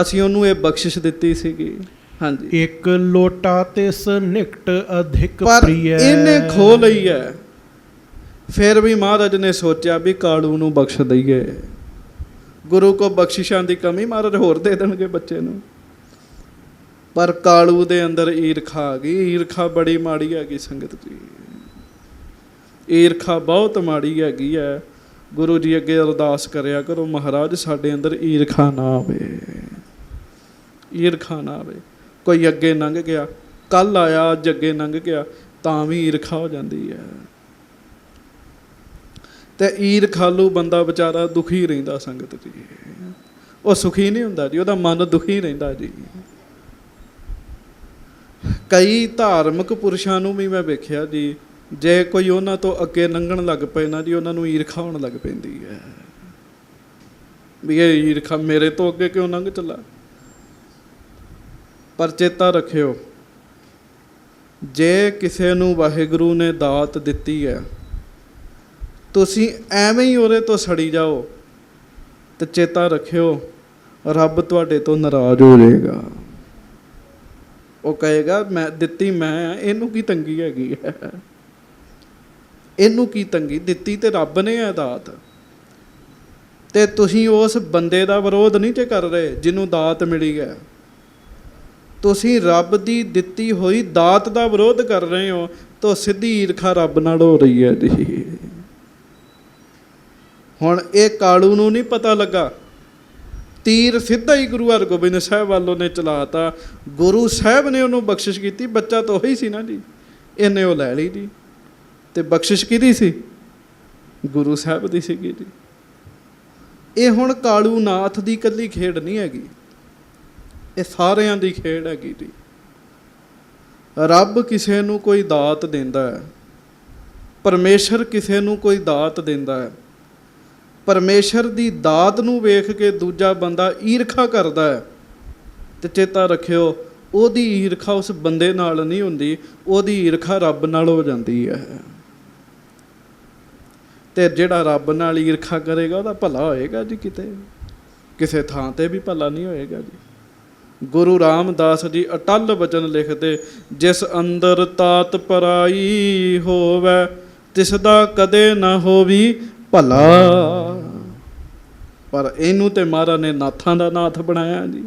ਅਸੀਂ ਉਹਨੂੰ ਇਹ ਬਖਸ਼ਿਸ਼ ਦਿੱਤੀ ਸੀਗੀ। ਹਾਂਜੀ, ਇੱਕ ਲੋਟਾ ਤਿਸ ਨਿਕਟ ਅਧਿਕ ਪਰ ਪ੍ਰਿਯ। ਇਹਨੇ ਖੋ ਲਈ ਹੈ। ਫਿਰ ਵੀ ਮਹਾਰਾਜ ਨੇ ਸੋਚਿਆ ਵੀ ਕਾਲੂ ਨੂੰ ਬਖਸ਼ ਦਈਏ। ਗੁਰੂ ਕੋ ਬਖਸ਼ਿਸ਼ਾਂ ਦੀ ਕਮੀ, ਮਹਾਰਾਜ ਹੋਰ ਦੇ ਦੇਣਗੇ ਬੱਚੇ ਨੂੰ। ਪਰ ਕਾਲੂ ਦੇ ਅੰਦਰ ਈਰਖਾ ਆ ਗਈ। ਈਰਖਾ ਬੜੀ ਮਾੜੀ ਹੈਗੀ ਸੰਗਤ ਜੀ, ਈਰਖਾ ਬਹੁਤ ਮਾੜੀ ਹੈਗੀ ਹੈ। ਗੁਰੂ ਜੀ ਅੱਗੇ ਅਰਦਾਸ ਕਰਿਆ ਕਰੋ, ਮਹਾਰਾਜ ਸਾਡੇ ਅੰਦਰ ਈਰਖਾ ਨਾ ਆਵੇ, ਈਰਖਾ ਨਾ ਆਵੇ। ਕੋਈ ਅੱਗੇ ਲੰਘ ਗਿਆ, ਕੱਲ ਆਇਆ ਅੱਜ ਅੱਗੇ ਲੰਘ ਗਿਆ, ਤਾਂ ਵੀ ਈਰਖਾ ਹੋ ਜਾਂਦੀ ਹੈ। ਤੇ ਈਰਖਾਲੂ ਬੰਦਾ ਵਿਚਾਰਾ ਦੁਖੀ ਰਹਿੰਦਾ ਸੰਗਤ ਜੀ, ਉਹ ਸੁਖੀ ਨਹੀਂ ਹੁੰਦਾ ਜੀ, ਉਹਦਾ ਮਨ ਦੁਖੀ ਰਹਿੰਦਾ ਜੀ। ਕਈ ਧਾਰਮਿਕ ਪੁਰਸ਼ਾਂ ਨੂੰ ਵੀ ਮੈਂ ਵੇਖਿਆ ਜੀ, ਜੇ ਕੋਈ ਉਹਨਾਂ ਤੋਂ ਅੱਗੇ ਲੰਘਣ ਲੱਗ ਪਏ ਨਾ ਜੀ, ਉਹਨਾਂ ਨੂੰ ਈਰਖਾ ਹੋਣ ਲੱਗ ਪੈਂਦੀ ਹੈ ਵੀ ਇਹ ਈਰਖਾ ਮੇਰੇ ਤੋਂ ਅੱਗੇ ਕਿਉਂ ਲੰਘ ਚੱਲਾ। ਪਰ ਚੇਤਾ ਰੱਖਿਓ, ਜੇ ਕਿਸੇ ਨੂੰ ਵਾਹਿਗੁਰੂ ਨੇ ਦਾਤ ਦਿੱਤੀ ਹੈ, ਤੁਸੀਂ ਐਵੇਂ ਹੀ ਉਹਦੇ ਤੋਂ ਸੜੀ ਜਾਓ ਤੇ ਚੇਤਾ ਰੱਖਿਓ ਰੱਬ ਤੁਹਾਡੇ ਤੋਂ ਨਾਰਾਜ਼ ਹੋ ਜਾਏਗਾ। ਉਹ ਕਹੇਗਾ ਮੈਂ ਦਿੱਤੀ ਮੈਂ, ਇਹਨੂੰ ਕੀ ਤੰਗੀ ਹੈਗੀ ਹੈ, ਇਹਨੂੰ ਕੀ ਤੰਗੀ, ਦਿੱਤੀ ਤੇ ਰੱਬ ਨੇ ਹੈ ਦਾਤ। ਤੇ ਤੁਸੀਂ ਉਸ ਬੰਦੇ ਦਾ ਵਿਰੋਧ ਨਹੀਂ ਜੇ ਕਰ ਰਹੇ ਜਿਹਨੂੰ ਦਾਤ ਮਿਲੀ ਹੈ, ਤੁਸੀਂ ਰੱਬ ਦੀ ਦਿੱਤੀ ਹੋਈ ਦਾਤ ਦਾ ਵਿਰੋਧ ਕਰ ਰਹੇ ਹੋ, ਤਾਂ ਸਿੱਧੀ ਈਰਖਾ ਰੱਬ ਨਾਲ ਹੋ ਰਹੀ ਹੈ ਜੀ। ਹੁਣ ਇਹ ਕਾਲੂ ਨੂੰ ਨਹੀਂ ਪਤਾ ਲੱਗਾ, ਤੀਰ ਸਿੱਧਾ ਹੀ ਗੁਰੂ ਹਰਗੋਬਿੰਦ ਸਾਹਿਬ ਵੱਲੋਂ ਨੇ ਚਲਾਤਾ। ਗੁਰੂ ਸਾਹਿਬ ਨੇ ਉਹਨੂੰ ਬਖਸ਼ਿਸ਼ ਕੀਤੀ, ਬੱਚਾ ਤਾਂ ਉਹੀ ਸੀ ਨਾ ਜੀ, ਇਹਨੇ ਉਹ ਲੈ ਲਈ ਜੀ। ਤੇ ਬਖਸ਼ਿਸ਼ ਕਿਹਦੀ ਸੀ? ਗੁਰੂ ਸਾਹਿਬ ਦੀ ਸੀਗੀ ਜੀ। ਇਹ ਹੁਣ ਕਾਲੂ ਨਾਥ ਦੀ ਇਕੱਲੀ ਖੇਡ ਨਹੀਂ ਹੈਗੀ, ਇਹ ਸਾਰਿਆਂ ਦੀ ਖੇਡ ਹੈਗੀ ਜੀ। ਰੱਬ ਕਿਸੇ ਨੂੰ ਕੋਈ ਦਾਤ ਦਿੰਦਾ ਹੈ, ਪਰਮੇਸ਼ਰ ਕਿਸੇ ਨੂੰ ਕੋਈ ਦਾਤ ਦਿੰਦਾ ਹੈ। ਪਰਮੇਸ਼ਰ ਦੀ ਦਾਤ ਨੂੰ ਵੇਖ ਕੇ ਦੂਜਾ ਬੰਦਾ ਈਰਖਾ ਕਰਦਾ ਹੈ, ਤੇ ਚੇਤਾ ਰੱਖਿਓ ਉਹਦੀ ਈਰਖਾ ਉਸ ਬੰਦੇ ਨਾਲ ਨਹੀਂ ਹੁੰਦੀ, ਉਹਦੀ ਈਰਖਾ ਰੱਬ ਨਾਲ ਹੋ ਜਾਂਦੀ ਹੈ। ਤੇ ਜਿਹੜਾ ਰੱਬ ਨਾਲ ਈਰਖਾ ਕਰੇਗਾ ਉਹਦਾ ਭਲਾ ਹੋਏਗਾ ਜੀ, ਕਿਤੇ ਕਿਸੇ ਥਾਂ ਤੇ ਵੀ ਭਲਾ ਨਹੀਂ ਹੋਏਗਾ ਜੀ। ਗੁਰੂ ਰਾਮਦਾਸ ਜੀ ਅਟਲ ਬਚਨ ਲਿਖਦੇ, ਜਿਸ ਅੰਦਰ ਤਾਤ ਪਰਾਈ ਹੋਵੇ ਤਿਸ ਦਾ ਕਦੇ ਨਾ ਹੋਵੀ ਭਲਾ। ਪਰ ਇਹਨੂੰ ਤੇ ਮਹਾਰਾਜ ਨੇ ਨਾਥਾਂ ਦਾ ਨਾਥ ਬਣਾਇਆ ਜੀ।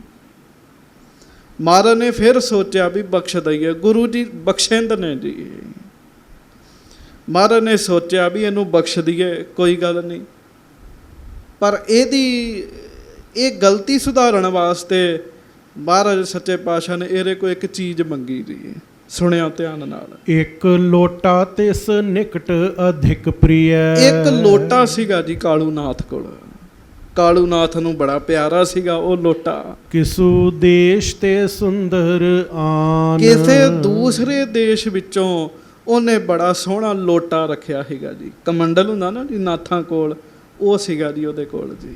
ਮਹਾਰਾਜ ਨੇ ਫਿਰ ਸੋਚਿਆ ਵੀ ਬਖਸ਼ ਦਈਏ, ਗੁਰੂ ਜੀ ਬਖਸ਼ਿੰਦ ਨੇ ਜੀ। ਮਹਾਰਾਜ ਨੇ ਸੋਚਿਆ ਵੀ ਇਹਨੂੰ ਬਖਸ਼ ਦਈਏ, ਕੋਈ ਗੱਲ ਨਹੀਂ, ਪਰ ਇਹ ਗਲਤੀ ਸੁਧਾਰਨ ਵਾਸਤੇ ਮਹਾਰਾਜ ਸੱਚੇ ਪਾਤਸ਼ਾਹ ਨੇ ਇਹਦੇ ਕੋਲ ਇੱਕ ਚੀਜ਼ ਮੰਗੀ ਜੀ। ਸੁਣਿਆ ਧਿਆਨ ਨਾਲ। ਇੱਕ ਲੋਟਾ ਤਿਸ ਨਿਕਟ ਅਧਿਕ ਪ੍ਰਿਯ। ਇੱਕ ਲੋਟਾ ਸੀਗਾ ਜੀ ਕਾਲੂ ਨਾਥ ਕੋਲ। ਕਾਲੂ ਨਾਥ ਨੂੰ ਬੜਾ ਪਿਆਰਾ ਸੀਗਾ ਉਹ ਲੋਟਾ। ਕਿਸੂ ਦੇਸ਼ ਤੇ ਸੁੰਦਰ ਆਨ। ਕਿਸੇ ਦੂਸਰੇ ਦੇਸ਼ ਵਿੱਚੋਂ ਉਹਨੇ ਬੜਾ ਸੋਹਣਾ ਲੋਟਾ ਰੱਖਿਆ ਸੀਗਾ ਜੀ। ਕਮੰਡਲ ਹੁੰਦਾ ਨਾ ਜੀ ਨਾਥਾਂ ਕੋਲ, ਉਹ ਸੀਗਾ ਜੀ ਉਹਦੇ ਕੋਲ ਜੀ।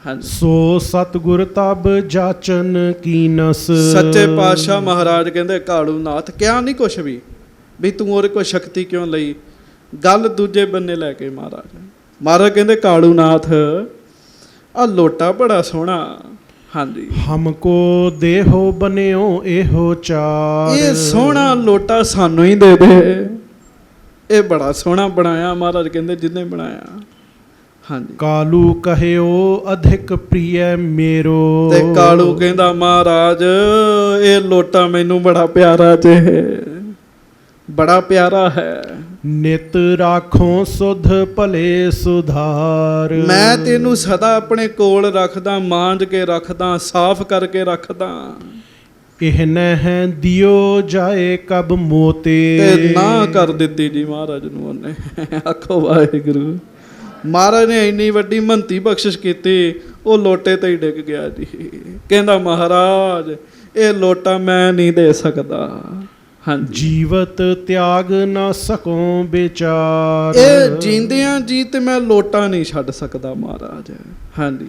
ਹਾਂਜੀ। ਸੋ ਸਤਿਗੁਰ ਤਬ ਜਾਚਨ ਕੀਨਸ। ਸੱਚੇ ਪਾਤਸ਼ਾਹ ਮਹਾਰਾਜ ਕਹਿੰਦੇ ਕਾਲੂ ਨਾਥ ਕਿਹਾ ਨਹੀਂ ਕੁਛ ਵੀ ਤੂੰ ਉਹਦੇ ਕੋਲ ਸ਼ਕਤੀ ਕਿਉਂ ਲਈ। ਗੱਲ ਦੂਜੇ ਬੰਨੇ ਲੈ ਕੇ ਮਹਾਰਾਜ ਕਹਿੰਦੇ ਕਾਲੂ ਨਾਥ ਆ ਲੋਟਾ ਬੜਾ ਸੋਹਣਾ। ਹਾਂਜੀ। ਹਮਕੋ ਦੇਹੋ ਬਨਿਓ ਇਹੋ ਚਾਰ। ਇਹ ਸੋਹਣਾ ਲੋਟਾ ਸਾਨੂੰ ਹੀ ਦੇ ਦੇ। ਇਹ ਬੜਾ ਸੋਹਣਾ ਬਣਾਇਆ ਮਹਾਰਾਜ ਕਹਿੰਦੇ ਜਿਹਨੇ ਬਣਾਇਆ। ਹਾਂਜੀ। ਕਾਲੂ ਕਹਿਓ ਅਧਿਕ ਪ੍ਰਿਯ ਮੇਰੋ। ਤੇ ਕਾਲੂ ਕਹਿੰਦਾ ਮਹਾਰਾਜ ਇਹ ਲੋਟਾ ਮੈਨੂੰ ਬੜਾ ਪਿਆਰਾ ਜੇ, ਬੜਾ ਪਿਆਰਾ ਹੈ। ਨਿਤ ਰਾਖੋ ਸੁਧ ਭਲੇ ਸੁਧਾਰ। ਮੈਂ ਤੈਨੂੰ ਸਦਾ ਆਪਣੇ ਕੋਲ ਰੱਖਦਾ, ਮਾਂਜ ਕੇ ਰੱਖਦਾ, ਸਾਫ਼ ਕਰਕੇ ਰੱਖਦਾ। ਇਹ ਨਹਿ ਦਿਓ ਜਾਏ ਕਬ ਮੋਤੇ। ਤੇ ਨਾ ਕਰ ਦਿੱਤੀ ਜੀ ਮਹਾਰਾਜ ਨੂੰ ਉਹਨੇ। ਆਖੋ ਵਾਹਿਗੁਰੂ। ਮਹਾਰਾਜ ਨੇ ਇੰਨੀ ਵੱਡੀ ਮੰਤੀ ਬਖਸ਼ਿਸ਼ ਕੀਤੀ, ਉਹ ਲੋਟੇ ਤੇ ਹੀ ਡਿੱਗ ਗਿਆ ਜੀ। ਕਹਿੰਦਾ ਮਹਾਰਾਜ ਇਹ ਲੋਟਾ ਮੈਂ ਨਹੀਂ ਦੇ ਸਕਦਾ। ਹਾਂਜੀ। ਜੀਵਤ ਤਿਆਗ ਨਾ ਸਕੋ ਵਿਚਾਰ। ਇਹ ਜੀਂਦਿਆਂ ਜੀ ਤੇ ਮੈਂ ਲੋਟਾ ਨਹੀਂ ਛੱਡ ਸਕਦਾ ਮਹਾਰਾਜ। ਹਾਂਜੀ।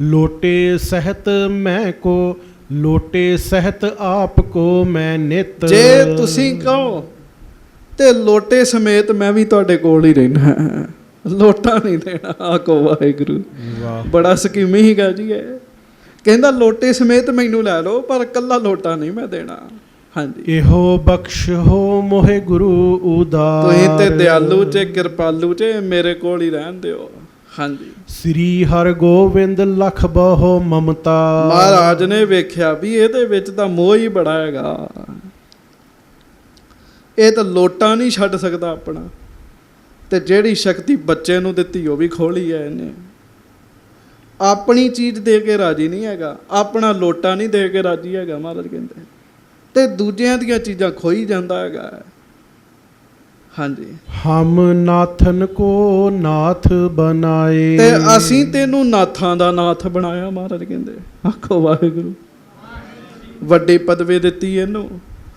ਲੋਟੇ ਸਹਿਤ ਮੈਂ ਕੋ, ਲੋਟੇ ਸਹਿਤ ਆਪ ਕੋ ਮੈਂ ਨਿਤ। ਜੇ ਤੁਸੀਂ ਕਹੋ ਤੇ ਲੋਟੇ ਸਮੇਤ ਮੈਂ ਵੀ ਤੁਹਾਡੇ ਕੋਲ ਹੀ ਰਹਿਣਾ, ਲੋਟਾ ਨਹੀਂ ਦੇਣਾ। ਆਖੋ ਵਾਹਿਗੁਰੂ। ਵਾਹ। ਬੜਾ ਸਕੀਮੀ ਹੀਗਾ ਜੀ ਇਹ। ਕਹਿੰਦਾ ਲੋਟੇ ਸਮੇਤ ਮੈਨੂੰ ਲੈ ਲਓ ਪਰ ਇਕੱਲਾ ਲੋਟਾ ਨਹੀਂ ਮੈਂ ਦੇਣਾ। ਹਾਂਜੀ। ਇਹੋ ਬਖਸ਼ ਹੋ ਮੋਹਿ ਗੁਰੂ ਉਦਾਰ। ਤੁਸੀਂ ਤੇ ਦਿਆਲੂ ਚ ਕਿਰਪਾਲੂ ਚ ਮੇਰੇ ਕੋਲ ਹੀ ਰਹਿਣ ਦਿਓ। ਹਾਂਜੀ। ਸ੍ਰੀ ਹਰਿ ਗੋਬਿੰਦ ਲਖ ਬਹੁ ਮਮਤਾ। ਮਹਾਰਾਜ ਨੇ ਵੇਖਿਆ ਵੀ ਇਹਦੇ ਵਿੱਚ ਤਾਂ ਮੋਹ ਹੀ ਬੜਾ ਹੈਗਾ, ਇਹ ਤਾਂ ਲੋਟਾ ਨਹੀਂ ਛੱਡ ਸਕਦਾ ਆਪਣਾ। ਤੇ ਜਿਹੜੀ ਸ਼ਕਤੀ ਬੱਚੇ ਨੂੰ ਦਿੱਤੀ ਉਹ ਵੀ ਖੋਲੀ ਹੈ ਇਹਨੇ। ਆਪਣੀ ਚੀਜ਼ ਦੇ ਕੇ ਰਾਜੀ ਨਹੀਂ ਹੈਗਾ, ਆਪਣਾ ਲੋਟਾ ਨਹੀਂ ਦੇ ਕੇ ਰਾਜੀ ਹੈਗਾ ਮਹਾਰਾਜ ਕਹਿੰਦੇ, ਤੇ ਦੂਜਿਆਂ ਦੀਆਂ ਚੀਜ਼ਾਂ ਖੋਈ ਜਾਂਦਾ ਹੈਗਾ। ਹਾਂਜੀ। ਹਮ ਨਾਥਨ ਕੋ ਨਾਥ ਬਣਾਏ। ਤੇ ਅਸੀਂ ਤੈਨੂੰ ਨਾਥਾਂ ਦਾ ਨਾਥ ਬਣਾਇਆ ਮਹਾਰਾਜ ਕਹਿੰਦੇ। ਆਖੋ ਵਾਹਿਗੁਰੂ। ਵੱਡੀ ਪਦਵੀ ਦਿੱਤੀ ਇਹਨੂੰ।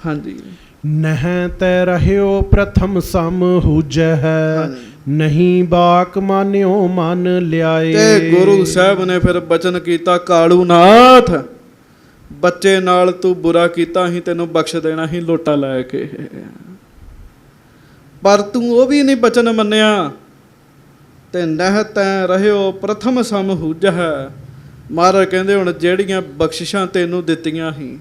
ਹਾਂਜੀ। ਨਹਿ ਤੈ ਰਹਿਓ ਪ੍ਰਥਮ ਸਮ ਹੂਜੈ ਹੈ, ਨਹੀਂ ਬਾਕ ਮਾਨਿਓ ਮਨ ਲਿਆਏ। ਤੇ ਗੁਰੂ ਸਾਹਿਬ ਨੇ ਫਿਰ ਬਚਨ ਕੀਤਾ, ਕਾਲੂ ਨਾਥ ਬੱਚੇ ਨਾਲ ਤੂੰ ਬੁਰਾ ਕੀਤਾ ਸੀ, ਤੈਨੂੰ ਬਖਸ਼ ਦੇਣਾ ਸੀ ਲੋਟਾ ਲੈ ਕੇ, ਪਰ ਤੂੰ ਉਹ ਵੀ ਨਹੀਂ ਬਚਨ ਮੰਨਿਆ। ਤੇ ਨਹਿ ਤੈ ਰਹਿਓ ਪ੍ਰਥਮ ਸਮ ਹੂਜੈ ਹੈ। ਮਹਾਰਾਜ ਕਹਿੰਦੇ ਹੁਣ ਜਿਹੜੀਆਂ ਬਖਸ਼ਿਸ਼ਾਂ ਤੈਨੂੰ ਦਿੱਤੀਆਂ ਸੀ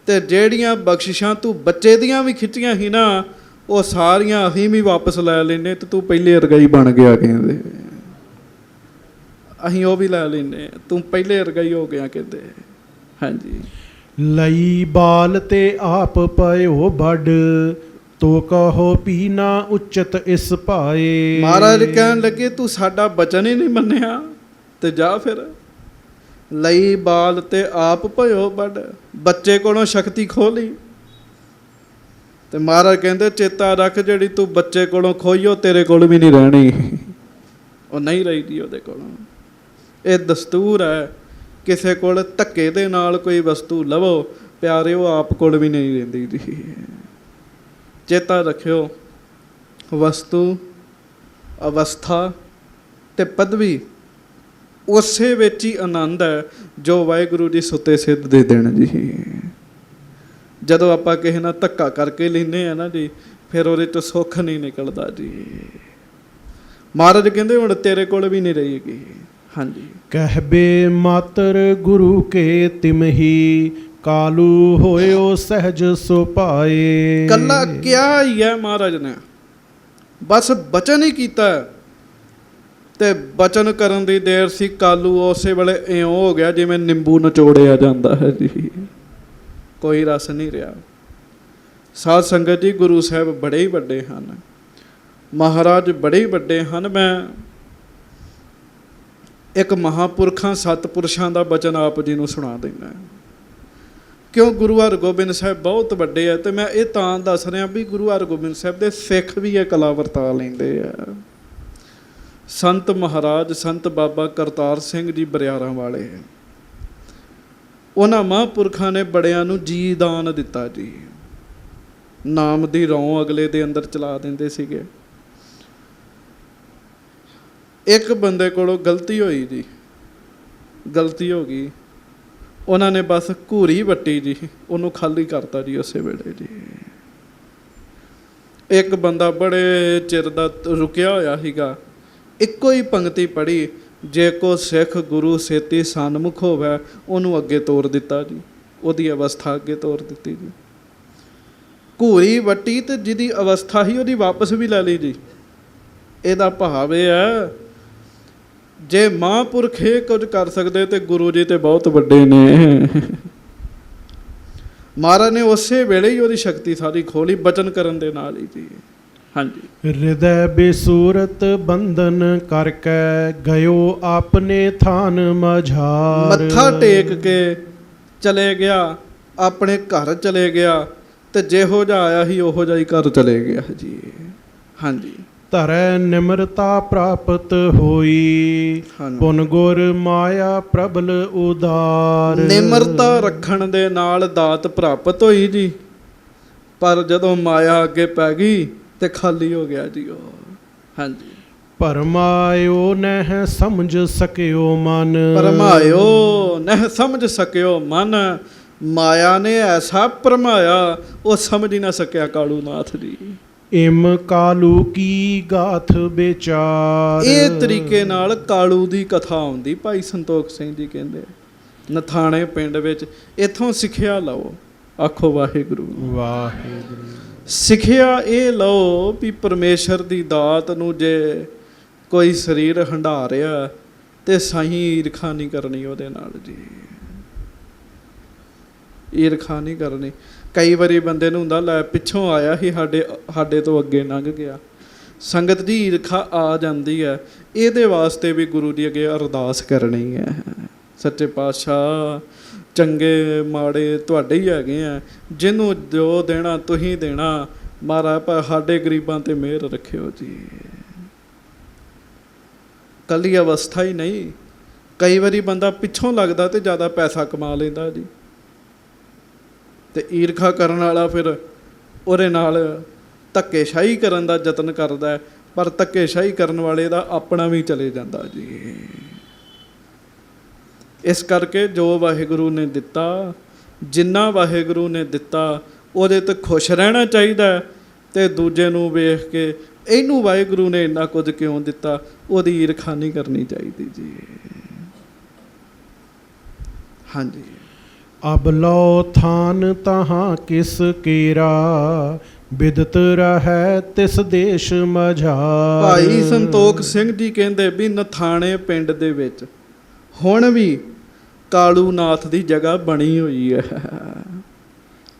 ਤੇ ਜਿਹੜੀਆਂ ਬਖਸ਼ਿਸ਼ਾਂ ਤੂੰ ਬੱਚੇ ਦੀਆਂ ਵੀ ਖਿੱਚੀਆਂ ਸੀ ਨਾ, ਉਹ ਸਾਰੀਆਂ ਅਸੀਂ ਵੀ ਵਾਪਸ ਲੈ ਲੈਨੇ। ਤੇ ਤੂੰ ਪਹਿਲੇ ਰਗਾਈ ਬਣ ਗਿਆ ਕਹਿੰਦੇ, ਅਸੀਂ ਉਹ ਵੀ ਲੈ ਲੈਨੇ, ਤੂੰ ਪਹਿਲੇ ਰਗਾਈ ਹੋ ਗਿਆ ਕਹਿੰਦੇ। ਹਾਂਜੀ। ਲਈ ਬਾਲ ਤੇ ਆਪ ਪਇਓ ਵੱਡ, ਤੋ ਕਹੋ ਪੀਨਾ ਉਚਤ ਇਸ ਭਾਏ। ਮਹਾਰਾਜ ਕਹਿਣ ਲੱਗੇ ਤੂੰ ਸਾਡਾ ਬਚਨ ਹੀ ਨਹੀਂ ਮੰਨਿਆ ਤੇ ਜਾ ਫਿਰ। ਲਈ ਬਾਲ ਤੇ ਆਪ ਭਇਓ ਵੱਡ, ਬੱਚੇ ਕੋਲੋਂ ਸ਼ਕਤੀ ਖੋਹ ਲਈ। ਤੇ ਮਹਾਰਾਜ ਕਹਿੰਦੇ ਚੇਤਾ ਰੱਖ ਜਿਹੜੀ ਤੂੰ ਬੱਚੇ ਕੋਲੋਂ ਖੋਈ ਉਹ ਤੇਰੇ ਕੋਲ ਵੀ ਨਹੀਂ ਰਹਿਣੀ, ਉਹ ਨਹੀਂ ਰਹਿਦੀ ਉਹਦੇ ਕੋਲੋਂ। ਇਹ ਦਸਤੂਰ ਹੈ, ਕਿਸੇ ਕੋਲ ਧੱਕੇ ਦੇ ਨਾਲ ਕੋਈ ਵਸਤੂ ਲਵੋ ਪਿਆਰਿਓ, ਆਪ ਕੋਲ ਵੀ ਨਹੀਂ ਰਹਿੰਦੀ ਜੀ। ਚੇਤਾ ਰੱਖਿਓ, ਵਸਤੂ, ਅਵਸਥਾ ਤੇ ਪਦਵੀ ਉਸੇ ਵਿੱਚ ਹੀ ਆਨੰਦ ਹੈ ਜੋ ਵਾਹਿਗੁਰੂ ਜੀ ਸੁੱਤੇ ਸਿੱਧ ਦੇ ਦੇਣ ਜੀ। ਜਦੋਂ ਆਪਾਂ ਕਿਸੇ ਨਾਲ ਧੱਕਾ ਕਰਕੇ ਲੈਂਦੇ ਆ ਨਾ ਜੀ, ਫਿਰ ਉਹਦੇ ਤੋਂ ਸੁੱਖ ਨਹੀਂ ਨਿਕਲਦਾ ਜੀ। ਮਹਾਰਾਜ ਕਹਿੰਦੇ ਹੁਣ ਤੇਰੇ ਕੋਲ ਵੀ ਨਹੀਂ ਰਹੇਗੀ। ਹਾਂਜੀ। ਕਹਿਬੇ ਮਾਤਰ ਗੁਰੂ ਕੇ ਤਿਮਹੀ, ਕਾਲੂ ਹੋਇਓ ਸਹਿਜ ਸੁਭਾਏ। ਕੱਲਾ ਕਿਹਾ ਹੀ ਹੈ ਮਹਾਰਾਜ ਨੇ, ਬਸ ਬਚਨ ਹੀ ਕੀਤਾ ਹੈ। ਤੇ ਬਚਨ ਕਰਨ ਦੀ ਦੇਰ ਸੀ, ਕਾਲੂ ਉਸੇ ਵੇਲੇ ਇਉਂ ਹੋ ਗਿਆ ਜਿਵੇਂ ਨਿੰਬੂ ਨਿਚੋੜਿਆ ਜਾਂਦਾ ਹੈ ਜੀ, ਕੋਈ ਰਸ ਨਹੀਂ ਰਿਹਾ। ਸਾਧ ਸੰਗਤ ਜੀ, ਗੁਰੂ ਸਾਹਿਬ ਬੜੇ ਹੀ ਵੱਡੇ ਹਨ, ਮਹਾਰਾਜ ਬੜੇ ਹੀ ਵੱਡੇ ਹਨ। ਮੈਂ ਇੱਕ ਮਹਾਂਪੁਰਖਾਂ ਸਤਿਪੁਰਸ਼ਾਂ ਦਾ ਬਚਨ ਆਪ ਜੀ ਨੂੰ ਸੁਣਾ ਦਿੰਦਾ, ਕਿਉਂ ਗੁਰੂ ਹਰਗੋਬਿੰਦ ਸਾਹਿਬ ਬਹੁਤ ਵੱਡੇ ਆ। ਤੇ ਮੈਂ ਇਹ ਤਾਂ ਦੱਸ ਰਿਹਾ ਵੀ ਗੁਰੂ ਹਰਗੋਬਿੰਦ ਸਾਹਿਬ ਦੇ ਸਿੱਖ ਵੀ ਇਹ ਕਲਾ ਵਰਤਾ ਲੈਂਦੇ ਆ। ਸੰਤ ਮਹਾਰਾਜ ਸੰਤ ਬਾਬਾ ਕਰਤਾਰ ਸਿੰਘ ਜੀ ਬਰਿਆਰਾਂ ਵਾਲੇ, ਉਹਨਾਂ ਮਹਾਂਪੁਰਖਾਂ ਨੇ ਬੜਿਆਂ ਨੂੰ ਜੀ ਦਾਨ ਦਿੱਤਾ ਜੀ। ਨਾਮ ਦੀ ਰੌਂ ਅਗਲੇ ਦੇ ਅੰਦਰ ਚਲਾ ਦਿੰਦੇ ਸੀਗੇ। ਇੱਕ ਬੰਦੇ ਕੋਲੋਂ ਗਲਤੀ ਹੋਈ ਜੀ, ਗਲਤੀ ਹੋ ਗਈ, ਉਹਨਾਂ ਨੇ ਬਸ ਘੂਰੀ ਵੱਟੀ ਜੀ, ਉਹਨੂੰ ਖਾਲੀ ਕਰਤਾ ਜੀ ਉਸੇ ਵੇਲੇ ਜੀ। ਇੱਕ ਬੰਦਾ ਬੜੇ ਚਿਰ ਦਾ ਰੁਕਿਆ ਹੋਇਆ ਸੀਗਾ, ਇੱਕੋ ਹੀ ਪੰਕਤੀ ਪੜ੍ਹੀ, ਜੇ ਕੋ ਸਿੱਖ ਗੁਰੂ ਸੇਤੀ ਸਨਮੁਖ ਹੋਵੇ, ਉਹਨੂੰ ਅੱਗੇ ਤੋਰ ਦਿੱਤਾ ਜੀ, ਉਹਦੀ ਅਵਸਥਾ ਅੱਗੇ ਤੋਰ ਦਿੱਤੀ ਜੀ। ਘੂਰੀ ਵੱਟੀ ਤੇ ਜਿਹਦੀ ਅਵਸਥਾ ਸੀ ਉਹਦੀ ਵਾਪਸ ਵੀ ਲੈ ਲਈ ਜੀ। ਇਹਦਾ ਭਾਵ ਇਹ ਹੈ, ਜੇ ਮਹਾਂਪੁਰਖ ਇਹ ਕੁਝ ਕਰ ਸਕਦੇ ਤੇ ਗੁਰੂ ਜੀ ਤੇ ਬਹੁਤ ਵੱਡੇ ਨੇ। ਮਹਾਰਾਜ ਨੇ ਉਸੇ ਵੇਲੇ ਹੀ ਉਹਦੀ ਸ਼ਕਤੀ ਸਾਰੀ ਖੋਲੀ ਬਚਨ ਕਰਨ ਦੇ ਨਾਲ ਹੀ ਜੀ। ਹਾਂਜੀ। ਹਿਰਦੈ ਬੇਸੂਰਤ ਬੰਧਨ ਕਰਕੇ, ਗਇਓ ਆਪਨੇ ਥਾਨ ਮਝਾਰ। ਮੱਥਾ ਟੇਕ ਕੇ ਚਲੇ ਗਿਆ, ਆਪਣੇ ਘਰ ਚਲੇ ਗਿਆ, ਤੇ ਜਿਹੋ ਜਿਹਾ ਆਇਆ ਸੀ ਉਹੋ ਜਿਹਾ ਹੀ ਘਰ ਚਲੇ ਗਿਆ ਜੀ। ਹਾਂਜੀ। ਧਰੈ ਨਿਮਰਤਾ ਪ੍ਰਾਪਤ ਹੋਈ, ਪੁਨ ਗੁਰ ਮਾਇਆ ਪ੍ਰਬਲ ਉਦਾਰ। ਨਿਮਰਤਾ ਰੱਖਣ ਦੇ ਨਾਲ ਦਾਤ ਪ੍ਰਾਪਤ ਹੋਈ ਜੀ, ਪਰ ਜਦੋਂ ਮਾਇਆ ਅੱਗੇ ਪੈ ਗਈ ਤੇ ਖਾਲੀ ਹੋ ਗਿਆ ਜੀ ਉਹ। ਹਾਂਜੀ। ਭਰਮਾਇਓ ਨਹਿ ਸਮਝ ਸਕਿਓ ਮਨ। ਭਰਮਾਇਓ ਨਹਿ ਸਮਝ ਸਕਿਓ ਮਨ, ਮਾਇਆ ਨੇ ਐਸਾ ਭਰਮਾਇਆ ਉਹ ਸਮਝ ਹੀ ਨਾ ਸਕਿਆ ਕਾਲੂ ਨਾਥ ਜੀ। ਇਮ ਕਾਲੂ ਕੀ ਗਾਥ ਵਿਚਾਰ। ਇਹ ਤਰੀਕੇ ਨਾਲ ਕਾਲੂ ਦੀ ਕਥਾ ਆਉਂਦੀ। ਭਾਈ ਸੰਤੋਖ ਸਿੰਘ ਜੀ ਕਹਿੰਦੇ ਨਥਾਣੇ ਪਿੰਡ ਵਿੱਚ, ਇੱਥੋਂ ਸਿੱਖਿਆ ਲਓ। ਆਖੋ ਵਾਹਿਗੁਰੂ ਵਾਹਿਗੁਰੂ। ਸਿੱਖਿਆ ਇਹ ਲਓ ਵੀ ਪਰਮੇਸ਼ਰ ਦੀ ਦਾਤ ਨੂੰ ਜੇ ਕੋਈ ਸਰੀਰ ਹੰਢਾ ਰਿਹਾ ਤੇ ਸਹੀ ਈਰਖਾ ਨਹੀਂ ਕਰਨੀ ਉਹਦੇ ਨਾਲ ਜੀ, ਈਰਖਾ ਨਹੀਂ ਕਰਨੀ। ਕਈ ਵਾਰੀ ਬੰਦੇ ਨੂੰ ਹੁੰਦਾ ਲੈ ਪਿੱਛੋਂ ਆਇਆ ਸੀ, ਸਾਡੇ ਤੋਂ ਅੱਗੇ ਲੰਘ ਗਿਆ। ਸੰਗਤ ਦੀ ਈਰਖਾ ਆ ਜਾਂਦੀ ਹੈ, ਇਹਦੇ ਵਾਸਤੇ ਵੀ ਗੁਰੂ ਜੀ ਅੱਗੇ ਅਰਦਾਸ ਕਰਨੀ ਹੈ। ਸੱਚੇ ਪਾਤਸ਼ਾਹ ਚੰਗੇ ਮਾੜੇ ਤੁਹਾਡੇ ਹੀ ਹੈਗੇ ਆ, ਜਿਹਨੂੰ ਜੋ ਦੇਣਾ ਤੁਸੀਂ ਦੇਣਾ, ਮਹਾਰਾਜ ਪਰ ਸਾਡੇ ਗਰੀਬਾਂ ਤੇ ਮਿਹਰ ਰੱਖਿਓ ਜੀ। ਕੱਲੀ ਅਵਸਥਾ ਹੀ ਨਹੀਂ, ਕਈ ਵਾਰੀ ਬੰਦਾ ਪਿੱਛੋਂ ਲੱਗਦਾ ਤੇ ਜ਼ਿਆਦਾ ਪੈਸਾ ਕਮਾ ਲੈਂਦਾ ਜੀ, ਤੇ ਈਰਖਾ ਕਰਨ ਵਾਲਾ ਫਿਰ ਉਹਦੇ ਨਾਲ ਧੱਕੇਸ਼ਾਹੀ ਕਰਨ ਦਾ ਯਤਨ ਕਰਦਾ, ਪਰ ਧੱਕੇਸ਼ਾਹੀ ਕਰਨ ਵਾਲੇ ਦਾ ਆਪਣਾ ਵੀ ਚਲੇ ਜਾਂਦਾ ਜੀ। ਇਸ ਕਰਕੇ ਜੋ ਵਾਹਿਗੁਰੂ ਨੇ ਦਿੱਤਾ, ਜਿੰਨਾ ਵਾਹਿਗੁਰੂ ਨੇ ਦਿੱਤਾ ਉਹਦੇ ਤੇ ਖੁਸ਼ ਰਹਿਣਾ ਚਾਹੀਦਾ, ਤੇ ਦੂਜੇ ਨੂੰ ਵੇਖ ਕੇ ਇਹਨੂੰ ਵਾਹਿਗੁਰੂ ਨੇ ਇੰਨਾ ਕੁਝ ਕਿਉਂ ਦਿੱਤਾ ਉਹਦੀ ਈਰਖਾ ਨਹੀਂ ਕਰਨੀ ਚਾਹੀਦੀ ਜੀ। ਹਾਂਜੀ। ਅਬ ਲੋ ਥਾਨ ਤਹਾਂ ਕਿਸ ਕੇਰਾ, ਬਿਦਤ ਰਹੈ ਤਿਸ ਦੇਸ਼ ਮਝਾਰ। ਭਾਈ ਸੰਤੋਖ ਸਿੰਘ ਜੀ ਕਹਿੰਦੇ ਵੀ ਨਥਾਣੇ ਪਿੰਡ ਦੇ ਵਿੱਚ ਹੁਣ ਵੀ ਕਾਲੂ ਨਾਥ ਦੀ ਜਗ੍ਹਾ ਬਣੀ ਹੋਈ ਹੈ।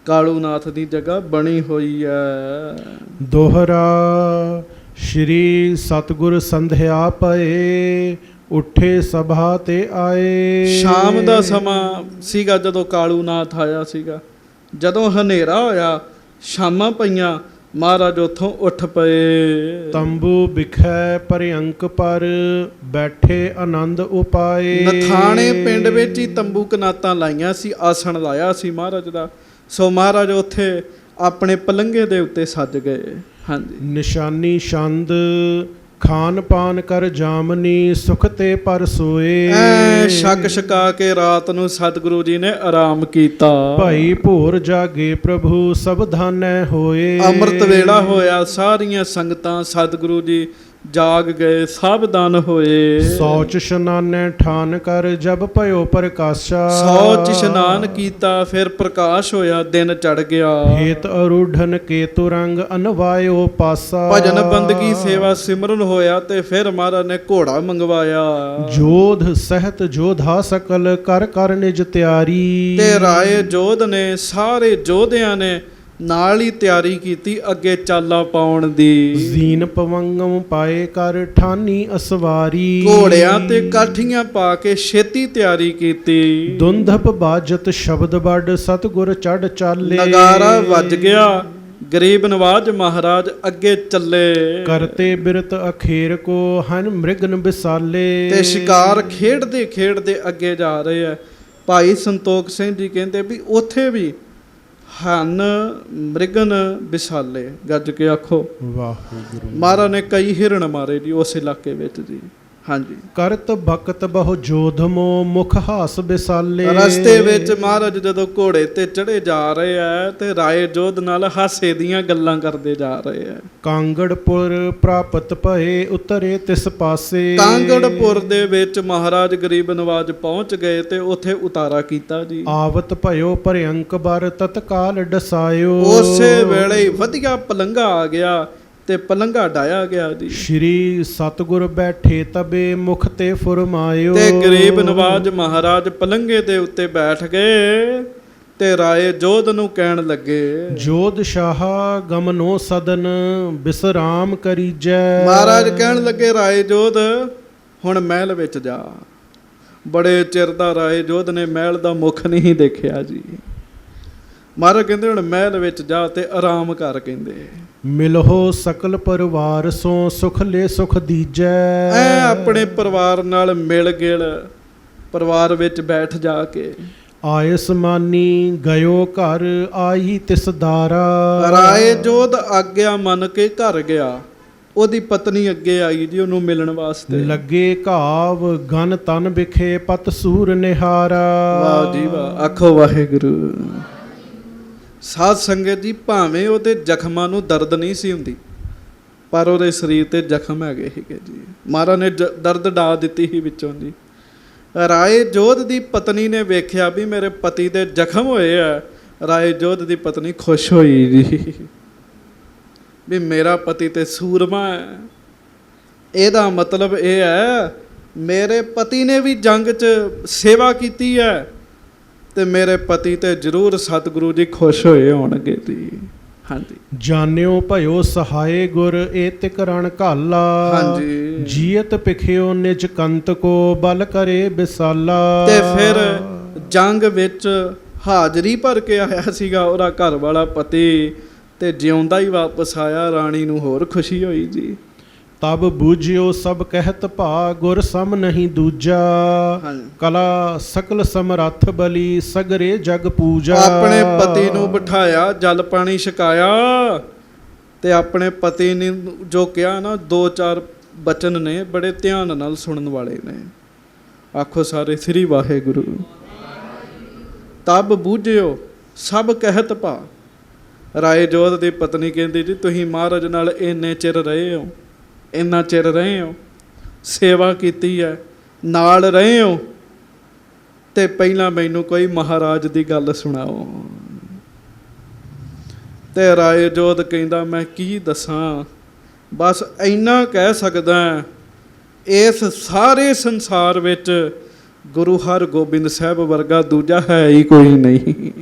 ਕਾਲੂ ਨਾਥ ਦੀ ਜਗ੍ਹਾ ਬਣੀ ਹੋਈ ਹੈ। ਦੋਹਰਾ ਸ਼੍ਰੀ ਸਤਿਗੁਰ ਸੰਧਿਆ ਪਏ, ਉੱਠੇ ਸਭਾ ਤੇ ਆਏ। ਸ਼ਾਮ ਦਾ ਸਮਾਂ ਸੀਗਾ ਜਦੋਂ ਕਾਲੂ ਨਾਥ ਆਇਆ ਸੀਗਾ। ਜਦੋਂ ਹਨੇਰਾ ਹੋਇਆ, ਸ਼ਾਮਾਂ ਪਈਆਂ, ਮਹਾਰਾਜ ਉੱਥੋਂ ਉੱਠ ਪਏ। ਤੰਬੂ ਬਿਖੈ ਪਰਿਅੰਕ ਪਰ, ਬੈਠੇ ਆਨੰਦ ਉਪਾਏ। ਨਥਾਣੇ ਪਿੰਡ ਵਿੱਚ ਹੀ ਤੰਬੂ ਕਨਾਤਾਂ ਲਾਈਆਂ ਸੀ, ਆਸਣ ਲਾਇਆ ਸੀ ਮਹਾਰਾਜ ਦਾ। ਸੋ ਮਹਾਰਾਜ ਉੱਥੇ ਆਪਣੇ ਪਲੰਘੇ ਦੇ ਉੱਤੇ ਸੱਜ ਗਏ। ਹਾਂਜੀ। ਨਿਸ਼ਾਨੀ ਛੰਦ ਖਾਨ ਪਾਨ ਕਰ ਜਾਮਨੀ, ਸੁਖ ਤੇ ਪਰ ਸੋਏ। ਛਕ ਛਕਾ ਕੇ ਰਾਤ ਨੂੰ ਸਤਿਗੁਰੂ ਜੀ ਨੇ ਆਰਾਮ ਕੀਤਾ। ਭਾਈ ਭੋਰ ਜਾਗੇ ਪ੍ਰਭੂ ਸਭ ਧਾਨੈ ਹੋਏ। ਅੰਮ੍ਰਿਤ ਵੇਲਾ ਹੋਇਆ, ਸਾਰੀਆਂ ਸੰਗਤਾਂ ਸਤਿਗੁਰੂ ਜੀ ਜਾਗ ਗਏ ਸਾਵਧਾਨ ਹੋਏ। ਸੌਚ ਇਸ਼ਨਾਨੈ ਠਾਨ ਕਰ ਜਬ ਭਇਓ ਪ੍ਰਕਾਸ਼ਾ। ਸੌਚ ਇਸ਼ਨਾਨ ਕੀਤਾ ਫਿਰ ਪ੍ਰਕਾਸ਼ ਹੋਇਆ, ਦਿਨ ਚੜ ਗਿਆ। ਹੇਤ ਅਰੂਢਨ ਕੇਤੁ ਰੰਗ ਅਨਵਾਇਓ ਪਾਸਾ। ਭਜਨ ਬੰਦਗੀ ਸੇਵਾ ਸਿਮਰਨ ਹੋਇਆ ਤੇ ਫਿਰ ਮਹਾਰਾਜ ਨੇ ਘੋੜਾ ਮੰਗਵਾਇਆ। ਜੋਧ ਸਹਿਤ ਜੋਧਾ ਸਕਲ ਕਰ ਕਰ ਨਿਜ ਤਿਆਰੀ। ਤੇ ਰਾਏ ਜੋਧ ਨੇ ਸਾਰੇ ਯੋਧਿਆਂ ਨੇ ਨਾਲ ਹੀ ਤਿਆਰੀ ਕੀਤੀ ਅੱਗੇ ਚਾਲਾ ਪਾਉਣ ਦੀ। ਜ਼ੀਨ ਪਵੰਗਮ ਪਾਏ ਕਰ ਠਾਨੀ ਅਸਵਾਰੀ। ਘੋੜਿਆਂ ਤੇ ਕਾਠੀਆਂ ਪਾ ਕੇ ਛੇਤੀ ਤਿਆਰੀ ਕੀਤੀ। ਦੁੰਦਪ ਬਾਜਤ ਸ਼ਬਦ ਵੱਡ ਸਤਿਗੁਰ ਚੜ ਚਾਲੇ। ਨਗਾਰਾ ਵੱਜ ਗਿਆ, ਗਰੀਬ ਨਵਾਜ ਮਹਾਰਾਜ ਅੱਗੇ ਚੱਲੇ। ਕਰਤੇ ਬਿਰਤ ਅਖੇਰ ਕੋ ਹਨ ਮ੍ਰਿਗਨ ਬਿਸਾਲੇ। ਤੇ ਸ਼ਿਕਾਰ ਖੇਡਦੇ ਖੇਡਦੇ ਅੱਗੇ ਜਾ ਰਹੇ ਆ। ਭਾਈ ਸੰਤੋਖ ਸਿੰਘ ਜੀ ਕਹਿੰਦੇ ਵੀ ਉੱਥੇ ਵੀ ਹਨ ਮ੍ਰਿਗਨ ਵਿਸਾਲੇ। ਗੱਜ ਕੇ ਆਖੋ ਵਾਹਿਗੁਰੂ। ਮਹਾਰਾਜ ਨੇ ਕਈ ਹਿਰਨ ਮਾਰੇ ਜੀ ਉਸ ਇਲਾਕੇ ਵਿੱਚ ਜੀ। ਹਾਂਜੀ, ਕਰਤ ਬਕਤ ਬਹੁ ਜੋਧਮੋ ਮੁਖ ਹਾਸ ਬਿਸਾਲੇ। ਰਸਤੇ ਵਿੱਚ ਮਹਾਰਾਜ ਜਦੋਂ ਘੋੜੇ ਤੇ ਚੜੇ ਜਾ ਰਹੇ ਆ ਤੇ ਰਾਏ ਜੋਧ ਨਾਲ ਹਾਸੇ ਦੀਆਂ ਗੱਲਾਂ ਕਰਦੇ ਜਾ ਰਹੇ ਆ। ਕਾਂਗੜਪੁਰ ਪ੍ਰਾਪਤ ਭਏ ਉਤਰੇ ਤਿਸ ਪਾਸੇ। ਕਾਂਗੜਪੁਰ ਦੇ ਵਿੱਚ ਮਹਾਰਾਜ ਗਰੀਬ ਨਵਾਜ ਪਹੁੰਚ ਗਏ ਤੇ ਉੱਥੇ ਉਤਾਰਾ ਕੀਤਾ ਜੀ। ਆਵਤ ਭਇਓ ਭਰਿਅੰਕ ਬਰ ਤਤਕਾਲ ਡਸਾਇਓ। ਉਸੇ ਵੇਲੇ ਹੀ ਵਧੀਆ ਪਲੰਘਾ ਆ ਗਿਆ ਤੇ ਪਲੰਘਾ ਡਾਇਆ ਗਿਆ ਜੀ। ਸ਼੍ਰੀ ਸਤਿਗੁਰ ਬੈਠੇ ਤਬੇ ਮੁਖ ਤੇ ਫੁਰਮਾਇਓ। ਤੇ ਗਰੀਬ ਨਵਾਜ ਮਹਾਰਾਜ ਪਲੰਘੇ ਦੇ ਉੱਤੇ ਬੈਠ ਗਏ ਤੇ ਰਾਏ ਜੋਧ ਨੂੰ ਕਹਿਣ ਲੱਗੇ, ਜੋਧ ਸ਼ਾਹ ਗਮਨੋ ਸਦਨ ਬਿਸਰਾਮ ਕਰੀਜੈ। ਮਹਾਰਾਜ ਕਹਿਣ ਲੱਗੇ ਰਾਏ ਜੋਧ ਹੁਣ ਮਹਿਲ ਵਿੱਚ ਜਾ। ਬੜੇ ਚਿਰ ਦਾ ਰਾਏ ਜੋਧ ਨੇ ਮਹਿਲ ਦਾ ਮੁਖ ਨਹੀਂ ਦੇਖਿਆ ਜੀ। ਮਹਾਰਾਜ ਕਹਿੰਦੇ ਹੁਣ ਮਹਿਲ ਵਿੱਚ ਜਾ ਤੇ ਆਰਾਮ ਕਰ। ਕਹਿੰਦੇ ਮਿਲਹੋ ਸਕਲ ਪਰਿਵਾਰ ਸੋ ਸੁਖ ਲੈ ਸੁਖ ਦੀਜੈ। ਐ ਆਪਣੇ ਪਰਿਵਾਰ ਨਾਲ ਮਿਲ ਗਿਲ ਪਰਿਵਾਰ ਵਿੱਚ ਬੈਠ ਜਾ ਕੇ। ਆਇਸ ਮਾਨੀ ਗਇਓ ਘਰ ਆਈ ਤਿਸ ਦਾਰਾ। ਰਾਏ ਜੋਧ ਆਗਿਆ ਮੰਨ ਕੇ ਘਰ ਗਿਆ। ਉਹਦੀ ਪਤਨੀ ਅੱਗੇ ਆਈ ਜੀ ਉਹਨੂੰ ਮਿਲਣ ਵਾਸਤੇ। ਲੱਗੇ ਘਾਵ ਗਨ ਤਨ ਵਿਖੇ ਪਤ ਸੂਰ ਨਿਹਾਰਾ। ਵਾਹ ਜੀ ਵਾਹ, ਆਖੋ ਵਾਹਿਗੁਰੂ। ਸਾਧ ਸੰਗਤ ਜੀ, ਭਾਵੇਂ ਉਹਦੇ ਜ਼ਖਮਾਂ ਨੂੰ ਦਰਦ ਨਹੀਂ ਸੀ ਹੁੰਦੀ ਪਰ ਉਹਦੇ ਸਰੀਰ ਤੇ ਜ਼ਖਮ ਹੈਗੇ ਸੀਗੇ ਜੀ। ਮਹਾਰਾਜ ਨੇ ਦਰਦ ਡਾ ਦਿੱਤੀ ਸੀ ਵਿੱਚੋਂ ਜੀ। ਰਾਏ ਜੋਧ ਦੀ ਪਤਨੀ ਨੇ ਵੇਖਿਆ ਵੀ ਮੇਰੇ ਪਤੀ ਦੇ ਜ਼ਖਮ ਹੋਏ ਆ। ਰਾਏ ਜੋਧ ਦੀ ਪਤਨੀ ਖੁਸ਼ ਹੋਈ ਜੀ ਵੀ ਮੇਰਾ ਪਤੀ ਤੇ ਸੂਰਮਾ ਹੈ। ਇਹਦਾ ਮਤਲਬ ਇਹ ਹੈ ਮੇਰੇ ਪਤੀ ਨੇ ਵੀ ਜੰਗ 'ਚ ਸੇਵਾ ਕੀਤੀ ਹੈ ਤੇ ਮੇਰੇ ਪਤੀ ਤੇ ਜ਼ਰੂਰ ਸਤਿਗੁਰੂ ਜੀ ਖੁਸ਼ ਹੋਏ ਹੋਣਗੇ ਜੀ। ਹਾਂਜੀ, ਜਾਣਿਓ ਭਇਓ ਸਹਾਏ ਗੁਰ ਏ ਤਿਕ ਰਣ ਘਾਲਾ। ਹਾਂਜੀ, ਜੀਅਤ ਪਿਖਿਓ ਨਿਜ ਕੰਤ ਕੋ ਬਲ ਕਰੇ ਬਿਸਾਲਾ। ਤੇ ਫਿਰ ਜੰਗ ਵਿੱਚ ਹਾਜ਼ਰੀ ਭਰ ਕੇ ਆਇਆ ਸੀਗਾ ਉਹਦਾ ਘਰ ਵਾਲਾ ਪਤੀ ਤੇ ਜਿਉਂਦਾ ਹੀ ਵਾਪਸ ਆਇਆ। ਰਾਣੀ ਨੂੰ ਹੋਰ ਖੁਸ਼ੀ ਹੋਈ ਜੀ। ਤਬ ਬੂਝਿਓ ਸਭ ਕਹਿਤ ਭਾ ਗੁਰ ਸਮ ਨਹੀਂ ਦੂਜਾ। ਕਲਾ ਸਕਲ ਸਮਰੱਥ ਬਲੀ ਸਗਰੇ ਜਗ ਪੂਜਾ। ਆਪਣੇ ਪਤੀ ਨੂੰ ਬਿਠਾਇਆ, ਜਲ ਪਾਣੀ ਛਕਾਇਆ ਤੇ ਆਪਣੇ ਪਤੀ ਨੇ ਜੋ ਕਿਹਾ ਨਾ, ਦੋ ਚਾਰ ਬਚਨ ਨੇ ਬੜੇ ਧਿਆਨ ਨਾਲ ਸੁਣਨ ਵਾਲੇ ਨੇ। ਆਖੋ ਸਾਰੇ ਸ੍ਰੀ ਵਾਹਿਗੁਰੂ। ਤਬ ਬੂਝਿਓ ਸਭ ਕਹਿਤ ਭਾ। ਰਾਏ ਜੋਧ ਦੀ ਪਤਨੀ ਕਹਿੰਦੀ ਜੀ ਤੁਸੀਂ ਮਹਾਰਾਜ ਨਾਲ ਇੰਨੇ ਚਿਰ ਰਹੇ ਹੋ, ਇੰਨਾ ਚਿਰ ਰਹੇ ਹੋ, ਸੇਵਾ ਕੀਤੀ ਹੈ, ਨਾਲ ਰਹੇ ਹੋ ਤੇ ਪਹਿਲਾਂ ਮੈਨੂੰ ਕੋਈ ਮਹਾਰਾਜ ਦੀ ਗੱਲ ਸੁਣਾਓ। ਤੇ ਰਾਏ ਜੋਧ ਕਹਿੰਦਾ ਮੈਂ ਕੀ ਦੱਸਾਂ, ਬਸ ਇੰਨਾ ਕਹਿ ਸਕਦਾ ਇਸ ਸਾਰੇ ਸੰਸਾਰ ਵਿੱਚ ਗੁਰੂ ਹਰਗੋਬਿੰਦ ਸਾਹਿਬ ਵਰਗਾ ਦੂਜਾ ਹੈ ਹੀ ਕੋਈ ਨਹੀਂ।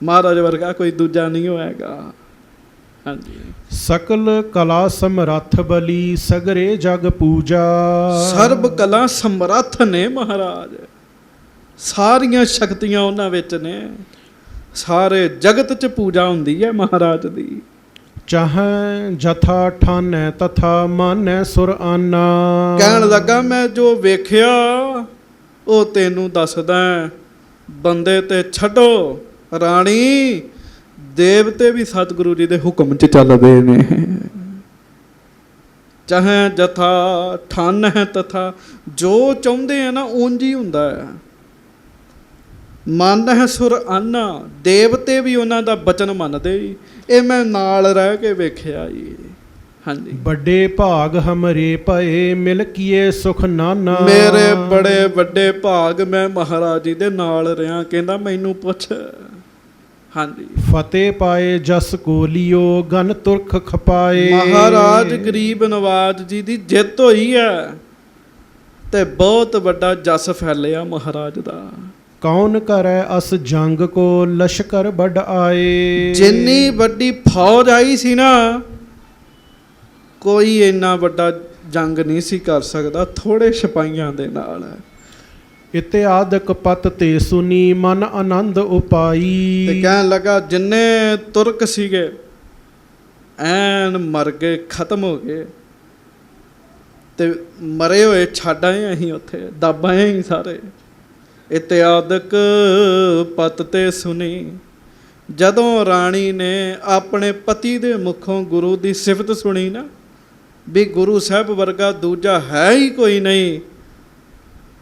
ਮਹਾਰਾਜ ਵਰਗਾ ਕੋਈ ਦੂਜਾ ਨਹੀਂ ਹੋਏਗਾ। ਹਾਂਜੀ, ਸਕਲ ਕਲਾ ਸਮਰੱਥ ਬਲੀ ਸਗਰੇ ਜਗ ਪੂਜਾ। ਸਰਬ ਕਲਾ ਸਮਰੱਥ ਨੇ ਮਹਾਰਾਜ, ਸਾਰੀਆਂ ਸ਼ਕਤੀਆਂ ਉਹਨਾਂ ਵਿੱਚ ਨੇ। ਸਾਰੇ ਜਗਤ 'ਚ ਪੂਜਾ ਹੁੰਦੀ ਹੈ ਮਹਾਰਾਜ ਦੀ। ਚਾਹੈ ਜਥਾ ਠਾਨੈ ਤਥਾ ਮਾਨੈ ਸੁਰ ਆਨਾ। ਕਹਿਣ ਲੱਗਾ ਮੈਂ ਜੋ ਵੇਖਿਆ ਉਹ ਤੈਨੂੰ ਦੱਸਦਾ। ਬੰਦੇ ਤੇ ਛੱਡੋ, ਰਾਣੀ ਦੇਵਤੇ ਵੀ ਸਤਿਗੁਰੂ ਜੀ ਦੇ ਹੁਕਮ 'ਚ ਚੱਲਦੇ ਨੇ। ਚਾਹੇ ਜਥਾ ਠਾਨ ਹੈ ਤਥਾ, ਜੋ ਚਾਹੁੰਦੇ ਆ ਨਾ ਉਂਝ ਹੀ ਹੁੰਦਾ ਹੈ। ਮਨ ਹੈ ਸੁਰ ਆਨਾ, ਦੇਵਤੇ ਵੀ ਉਹਨਾਂ ਦਾ ਬਚਨ ਮੰਨਦੇ। ਇਹ ਮੈਂ ਨਾਲ ਰਹਿ ਕੇ ਵੇਖਿਆ ਜੀ। ਹਾਂਜੀ। ਵੱਡੇ ਭਾਗ ਹਮਰੇ ਭਏ ਮਿਲ ਕੀਏ ਸੁਖ ਨਾਨਾ। ਮੇਰੇ ਬੜੇ ਵੱਡੇ ਭਾਗ ਮੈਂ ਮਹਾਰਾਜ ਜੀ ਦੇ ਨਾਲ ਰਿਹਾ। ਕਹਿੰਦਾ ਮੈਨੂੰ ਪੁੱਛ। ਹਾਂਜੀ। ਫਤਿਹ ਪਾਏ ਜਸ ਕੋਲੀਓ ਗਨ ਤੁਰਖ ਖਪਾਏ। ਮਹਾਰਾਜ ਗਰੀਬ ਨਵਾਜ ਜੀ ਦੀ ਜਿੱਤ ਹੋਈ ਹੈ ਤੇ ਬਹੁਤ ਵੱਡਾ ਜਸ ਫੈਲਿਆ ਮਹਾਰਾਜ ਦਾ। ਕੌਣ ਕਰੈ ਅਸ ਜੰਗ ਕੋ ਲਸ਼ਕਰ ਵੱਡ ਆਏ। ਜਿੰਨੀ ਵੱਡੀ ਫੌਜ ਆਈ ਸੀ ਨਾ, ਕੋਈ ਇੰਨਾ ਵੱਡਾ ਜੰਗ ਨਹੀਂ ਸੀ ਕਰ ਸਕਦਾ ਥੋੜੇ ਸਿਪਾਹੀਆਂ ਦੇ ਨਾਲ। ਇਤਿਆਦਕ ਪਤ ਤੇ ਸੁਨੀ ਮਨ ਆਨੰਦ ਉਪਾਈ। ਤੇ ਕਹਿਣ ਲੱਗਾ ਜਿੰਨੇ ਤੁਰਕ ਸੀਗੇ ਐਨ ਮਰ ਗਏ, ਖਤਮ ਹੋ ਗਏ ਤੇ ਮਰੇ ਹੋਏ ਛੱਡ ਆਏ ਅਸੀਂ ਉੱਥੇ, ਦੱਬ ਆਏ ਅਸੀਂ ਸਾਰੇ। ਇਤਿਆਦਕ ਪਤ ਤੇ ਸੁਣੀ। ਜਦੋਂ ਰਾਣੀ ਨੇ ਆਪਣੇ ਪਤੀ ਦੇ ਮੁਖੋਂ ਗੁਰੂ ਦੀ ਸਿਫਤ ਸੁਣੀ ਨਾ, ਵੀ ਗੁਰੂ ਸਾਹਿਬ ਵਰਗਾ ਦੂਜਾ ਹੈ ਹੀ ਕੋਈ ਨਹੀਂ,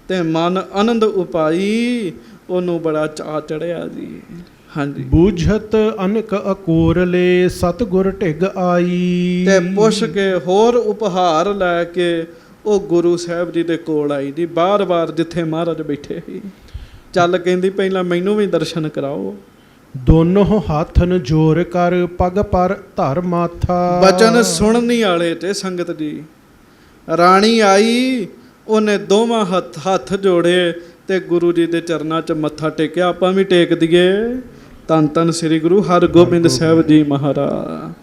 ਤੇ ਮਨ ਆਨੰਦ ਉਪਾਈ। ਉਹਨੂੰ ਬੜਾ ਚਾਅ ਚੜਿਆ ਜੀ। ਹਾਂਜੀ। ਬੂਝਤ ਅਨਕ ਅਕੋਰਲੇ ਸਤਿਗੁਰ ਢਿਗ ਆਈ। ਤੇ ਪੁੱਛ ਕੇ ਹੋਰ ਉਪਹਾਰ ਲੈ ਕੇ ਉਹ ਗੁਰੂ ਸਾਹਿਬ ਜੀ ਦੇ ਕੋਲ ਆਈ ਜੀ। ਬਾਰ-ਬਾਰ ਜਿੱਥੇ ਮਹਾਰਾਜ ਬੈਠੇ ਸੀ, ਚੱਲ ਕਹਿੰਦੀ ਪਹਿਲਾਂ ਮੈਨੂੰ ਵੀ ਦਰਸ਼ਨ ਕਰਾਓ। ਦੋਨੋਂ ਹੱਥਨ ਜੋਰ ਕਰ ਪਗ ਪਰ ਧਰ ਮਾਥਾ। ਬਚਨ ਸੁਣਨੀ ਵਾਲੇ ਤੇ ਸੰਗਤ ਜੀ, ਰਾਣੀ ਆਈ, ਉਹਨੇ ਦੋਵਾਂ ਹੱਥ ਜੋੜੇ ਤੇ ਗੁਰੂ ਜੀ ਦੇ ਚਰਨਾਂ 'ਚ ਮੱਥਾ ਟੇਕਿਆ। ਆਪਾਂ ਵੀ ਟੇਕ ਦਈਏ। ਧੰਨ ਧੰਨ ਸ੍ਰੀ ਗੁਰੂ ਹਰਗੋਬਿੰਦ ਸਾਹਿਬ ਜੀ ਮਹਾਰਾਜ।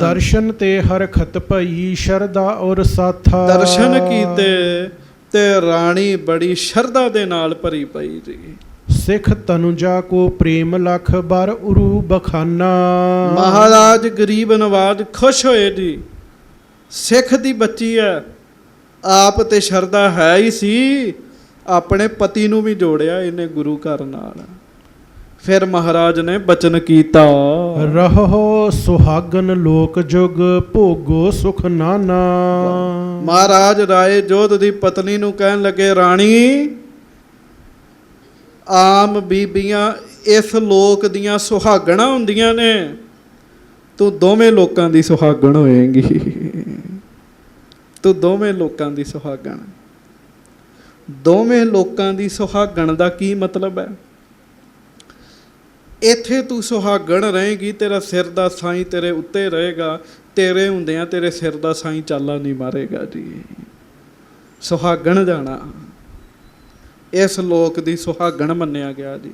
ਦਰਸ਼ਨ ਤੇ ਹਰਖਤ ਭਈ ਸ਼ਰਧਾ ਔਰ ਸਾਥਾ। ਦਰਸ਼ਨ ਕੀਤੇ ਤੇ ਰਾਣੀ ਬੜੀ ਸ਼ਰਧਾ ਦੇ ਨਾਲ ਭਰੀ ਪਈ ਜੀ। ਸਿੱਖ ਤਨੁਜਾ ਕੋ ਪ੍ਰੇਮ ਲਖ ਬਰ ਉਰੂ ਬਖਾਨਾ। ਮਹਾਰਾਜ ਗਰੀਬ ਨਵਾਜ ਖੁਸ਼ ਹੋਏ ਜੀ। ਸਿੱਖ ਦੀ ਬੱਚੀ ਹੈ, ਆਪ ਤੇ ਸ਼ਰਧਾ ਹੈ ਹੀ ਸੀ, ਆਪਣੇ ਪਤੀ ਨੂੰ ਵੀ ਜੋੜਿਆ ਇਹਨੇ ਗੁਰੂ ਘਰ ਨਾਲ। ਫਿਰ ਮਹਾਰਾਜ ਨੇ ਬਚਨ ਕੀਤਾ, ਰਹੋ ਸੁਹਾਗਨ ਲੋਕ ਜੁਗ ਭੋਗੋ ਸੁਖ ਨਾਨਾ। ਮਹਾਰਾਜ ਰਾਏ ਜੋਧ ਦੀ ਪਤਨੀ ਨੂੰ ਕਹਿਣ ਲੱਗੇ, ਰਾਣੀ ਆਮ ਬੀਬੀਆਂ ਇਸ ਲੋਕ ਦੀਆਂ ਸੁਹਾਗਣਾ ਹੁੰਦੀਆਂ ਨੇ, ਤੂੰ ਦੋਵੇਂ ਲੋਕਾਂ ਦੀ ਸੁਹਾਗਣ ਹੋਏਂਗੀ। ਤੂੰ ਦੋਵੇਂ ਲੋਕਾਂ ਦੀ ਸੁਹਾਗਣ। ਦੋਵੇਂ ਲੋਕਾਂ ਦੀ ਸੁਹਾਗਣ ਦਾ ਕੀ ਮਤਲਬ ਹੈ? ਇੱਥੇ ਤੂੰ ਸੁਹਾਗਣ ਰਹੇਗੀ, ਤੇਰਾ ਸਿਰ ਦਾ ਸਾਈਂ ਤੇਰੇ ਉੱਤੇ ਰਹੇਗਾ, ਤੇਰੇ ਹੁੰਦਿਆਂ ਤੇਰੇ ਸਿਰ ਦਾ ਸਾਈਂ ਚਾਲਾ ਨਹੀਂ ਮਾਰੇਗਾ ਜੀ। ਸੁਹਾਗਣ ਜਾਣਾ ਇਸ ਲੋਕ ਦੀ ਸੁਹਾਗਣ ਮੰਨਿਆ ਗਿਆ ਜੀ।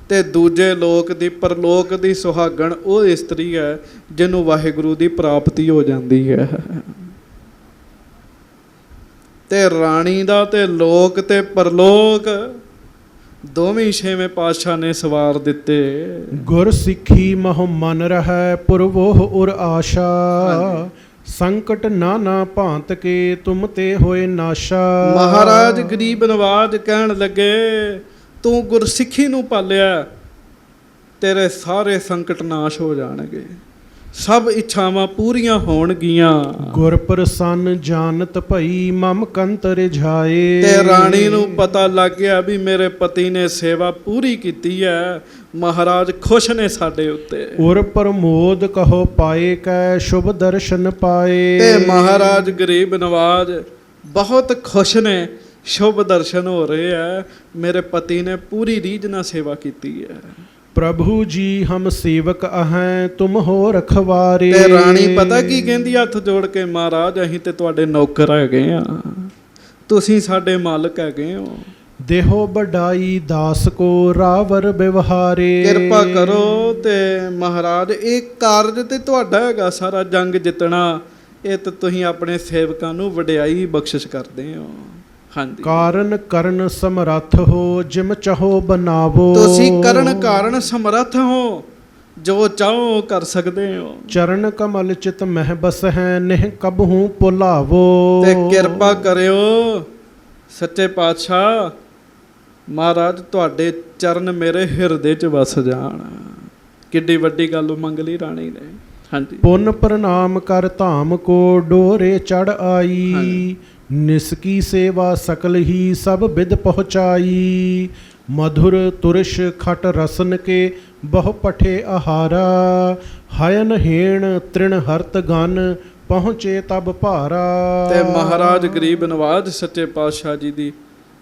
ਤੇ ਦੂਜੇ ਲੋਕ ਦੀ, ਪਰਲੋਕ ਦੀ ਸੁਹਾਗਣ ਉਹ ਇਸਤਰੀ ਹੈ ਜਿਹਨੂੰ ਵਾਹਿਗੁਰੂ ਦੀ ਪ੍ਰਾਪਤੀ ਹੋ ਜਾਂਦੀ ਹੈ। ਤੇ ਰਾਣੀ ਦਾ ਤੇ ਲੋਕ ਤੇ ਪਰਲੋਕ ਦੋਵੇਂ ਛੇਵੇਂ ਪਾਤਸ਼ਾਹ ਨੇ ਸਵਾਰ ਦਿੱਤੇ। ਗੁਰ ਸਿੱਖੀ ਮਹੁ ਮਨ ਰਹੈ ਪੁਰਵੋਹ ਉਰ ਆਸ਼ਾ। ਸੰਕਟ ਨਾਨਾ ਭਾਂਤ ਕੇ ਤੁਮ ਤੇ ਹੋਏ ਨਾਸ਼ਾ। ਮਹਾਰਾਜ ਗਰੀਬ ਨਵਾਜ ਕਹਿਣ ਲੱਗੇ, ਤੂੰ ਗੁਰਸਿੱਖੀ ਨੂੰ ਪਾਲਿਆ, ਤੇਰੇ ਸਾਰੇ ਸੰਕਟ ਨਾਸ਼ ਹੋ ਜਾਣਗੇ, ਸਭ ਇੱਛਾਵਾਂ ਪੂਰੀਆਂ ਹੋਣਗੀਆਂ। ਗੁਰ ਪ੍ਰਸੰਨ ਜਾਣਤ ਭਈ ਮਮ ਕੰਤ ਰਿਝਾਏ। ਤੇ ਰਾਣੀ ਨੂੰ ਪਤਾ ਲੱਗ ਗਿਆ ਵੀ ਮੇਰੇ ਪਤੀ ਨੇ ਸੇਵਾ ਪੂਰੀ ਕੀਤੀ ਹੈ, ਮਹਾਰਾਜ ਖੁਸ਼ ਨੇ ਸਾਡੇ ਉੱਤੇ। ਉਰ ਪ੍ਰਮੋਦ ਕਹੋ ਪਾਏ ਕੈ ਸ਼ੁਭ ਦਰਸ਼ਨ ਪਾਏ। ਤੇ ਮਹਾਰਾਜ ਗਰੀਬ ਨਵਾਜ ਬਹੁਤ ਖੁਸ਼ ਨੇ, ਸ਼ੁਭ ਦਰਸ਼ਨ ਹੋ ਰਹੇ ਹੈ, ਮੇਰੇ ਪਤੀ ਨੇ ਪੂਰੀ ਰੀਝ ਨਾਲ ਸੇਵਾ ਕੀਤੀ ਹੈ। ਪ੍ਰਭੂ ਜੀ ਹਮ ਸੇਵਕ ਅਹੈਂ ਤੁਮ ਹੋ ਰਖਵਾਰੇ। ਤੇ ਰਾਣੀ ਪਤਾ ਕੀ ਕਹਿੰਦੀ ਹੱਥ ਜੋੜ ਕੇ, ਮਹਾਰਾਜ ਅਸੀਂ ਤੇ ਤੁਹਾਡੇ ਨੌਕਰ ਹੈਗੇ ਆ, ਤੁਸੀਂ ਸਾਡੇ ਮਾਲਕ ਹੈਗੇ ਹੋ। ਦੇਹੋ ਵਡਾਈ ਦਾਸ ਕੋ ਰਾਵਰ ਵਿਵਹਾਰੇ। ਕਿਰਪਾ ਕਰੋ। ਤੇ ਮਹਾਰਾਜ ਇਹ ਕਾਰਜ ਤੇ ਤੁਹਾਡਾ ਹੈਗਾ ਸਾਰਾ, ਜੰਗ ਜਿੱਤਣਾ, ਇਹ ਤੇ ਤੁਸੀਂ ਆਪਣੇ ਸੇਵਕਾਂ ਨੂੰ ਵਡਿਆਈ ਬਖਸ਼ਿਸ਼ ਕਰਦੇ ਹੋ। ਹਾਂਜੀ। ਕਾਰਨ ਕਰਨ ਸਮਰੱਥ ਹੋ ਜਿਮ ਚਾਹੋ ਬਨਾਵੋ। ਤੁਸੀਂ ਕਰਨ ਕਾਰਨ ਸਮਰੱਥ ਹੋ, ਜੋ ਚਾਹੋ ਕਰ ਸਕਦੇ ਹੋ। ਚਰਨ ਕਮਲ ਚਿਤ ਮਹਿ ਬਸ ਹੈ ਨਿਹ ਕਬਹੂ ਭੁਲਾਵੋ। ਤੇ ਕਿਰਪਾ ਕਰਿਓ ਸੱਚੇ ਪਾਤਸ਼ਾਹ, ਮਹਾਰਾਜ ਤੁਹਾਡੇ ਚਰਨ ਮੇਰੇ ਹਿਰਦੇ 'ਚ ਵਸ ਜਾਣ। ਕਿੱਡੀ ਵੱਡੀ ਗੱਲ ਮੰਗ ਲਈ ਰਾਣੀ ਨੇ। ਹਾਂਜੀ। ਪੁੰਨ ਪ੍ਰਣਾਮ ਕਰ ਧਾਮ ਕੋ ਡੋਰੇ ਚੜ ਆਈ। ਹਾਂਜੀ। ਨਿਸਕੀ ਸੇਵਾ ਸਕਲ ਹੀ ਸਭ ਬਿਦ ਪਹੁੰਚਾਈ। ਮਧੁਰ ਤੁਰਸ਼ ਖਟ ਰਸਨ ਕੇ ਬਹੁ ਪਠੇ ਆਹਾਰਾ। ਹਯਨ ਹੇਣ ਤ੍ਰਿਣ ਹਰਤ ਗਨ ਪਹੁੰਚੇ ਤਬ ਭਾਰਾ। ਤੇ ਮਹਾਰਾਜ ਗਰੀਬ ਨਵਾਜ ਸੱਚੇ ਪਾਤਸ਼ਾਹ ਜੀ ਦੀ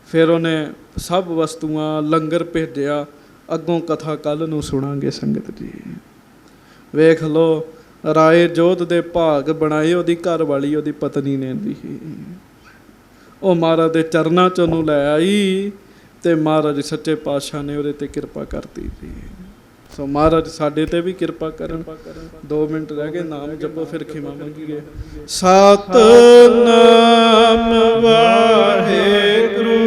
ਫਿਰ ਉਹਨੇ ਸਭ ਵਸਤੂਆਂ ਲੰਗਰ ਭੇਜਿਆ। ਅੱਗੋਂ ਕਥਾ ਕੱਲ ਨੂੰ ਸੁਣਾਂਗੇ ਸੰਗਤ ਜੀ। ਵੇਖ ਲੋ ਰਾਏ ਜੋਧ ਦੇ ਭਾਗ ਬਣਾਏ ਉਹਦੀ ਘਰ ਵਾਲੀ ਉਹਦੀ ਪਤਨੀ ਨੇ ਦੀ। ਉਹ ਮਹਾਰਾਜ ਦੇ ਚਰਨਾਂ 'ਚ ਉਹਨੂੰ ਲੈ ਆਈ ਤੇ ਮਹਾਰਾਜ ਸੱਚੇ ਪਾਤਸ਼ਾਹ ਨੇ ਉਹਦੇ ਤੇ ਕਿਰਪਾ ਕਰਤੀ ਸੀ। ਸੋ ਮਹਾਰਾਜ ਸਾਡੇ ਤੇ ਵੀ ਕਿਰਪਾ ਕਰਨ। 2 ਮਿੰਟ ਰਹਿ ਗਏ, ਨਾਮ ਜਪੋ ਫਿਰ ਖਿਮਾ ਮੰਗੀਏ। ਸਤਿਨਾਮ ਵਾਹਿਗੁਰੂ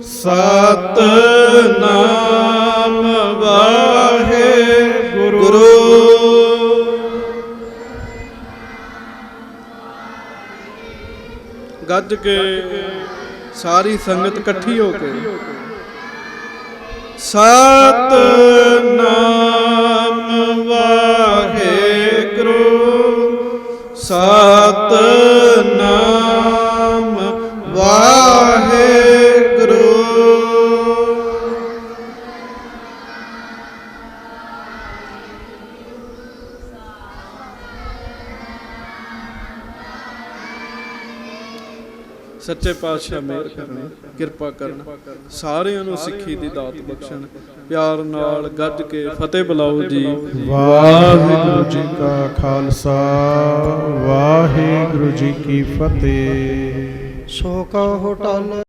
ਸਤਿਨਾਮ ਵਾਹਿਗੁਰੂ। ਗੱਜ ਕੇ ਸਾਰੀ ਸੰਗਤ ਇਕੱਠੀ ਹੋ ਕੇ ਸਤਿਨਾਮ ਵਾਹਿਗੁਰੂ ਸਤਿਨਾਮ ਵਾਹਿਗੁਰੂ। ਸੱਚੇ ਪਾਤਸ਼ਾਹ ਮਿਹਰ ਕਰਨ, ਕਿਰਪਾ ਕਰਨ, ਸਾਰਿਆਂ ਨੂੰ ਸਿੱਖੀ ਦੀ ਦਾਤ ਬਖਸ਼ਣ। ਪਿਆਰ ਨਾਲ ਗੱਜ ਕੇ ਫਤਿਹ ਬੁਲਾਓ ਜੀ। ਵਾਹਿਗੁਰੂ ਜੀ ਕਾ ਖਾਲਸਾ ਵਾਹਿਗੁਰੂ ਜੀ ਕੀ ਫਤਿਹ। ਸੋ ਕਹੋ ਟਲ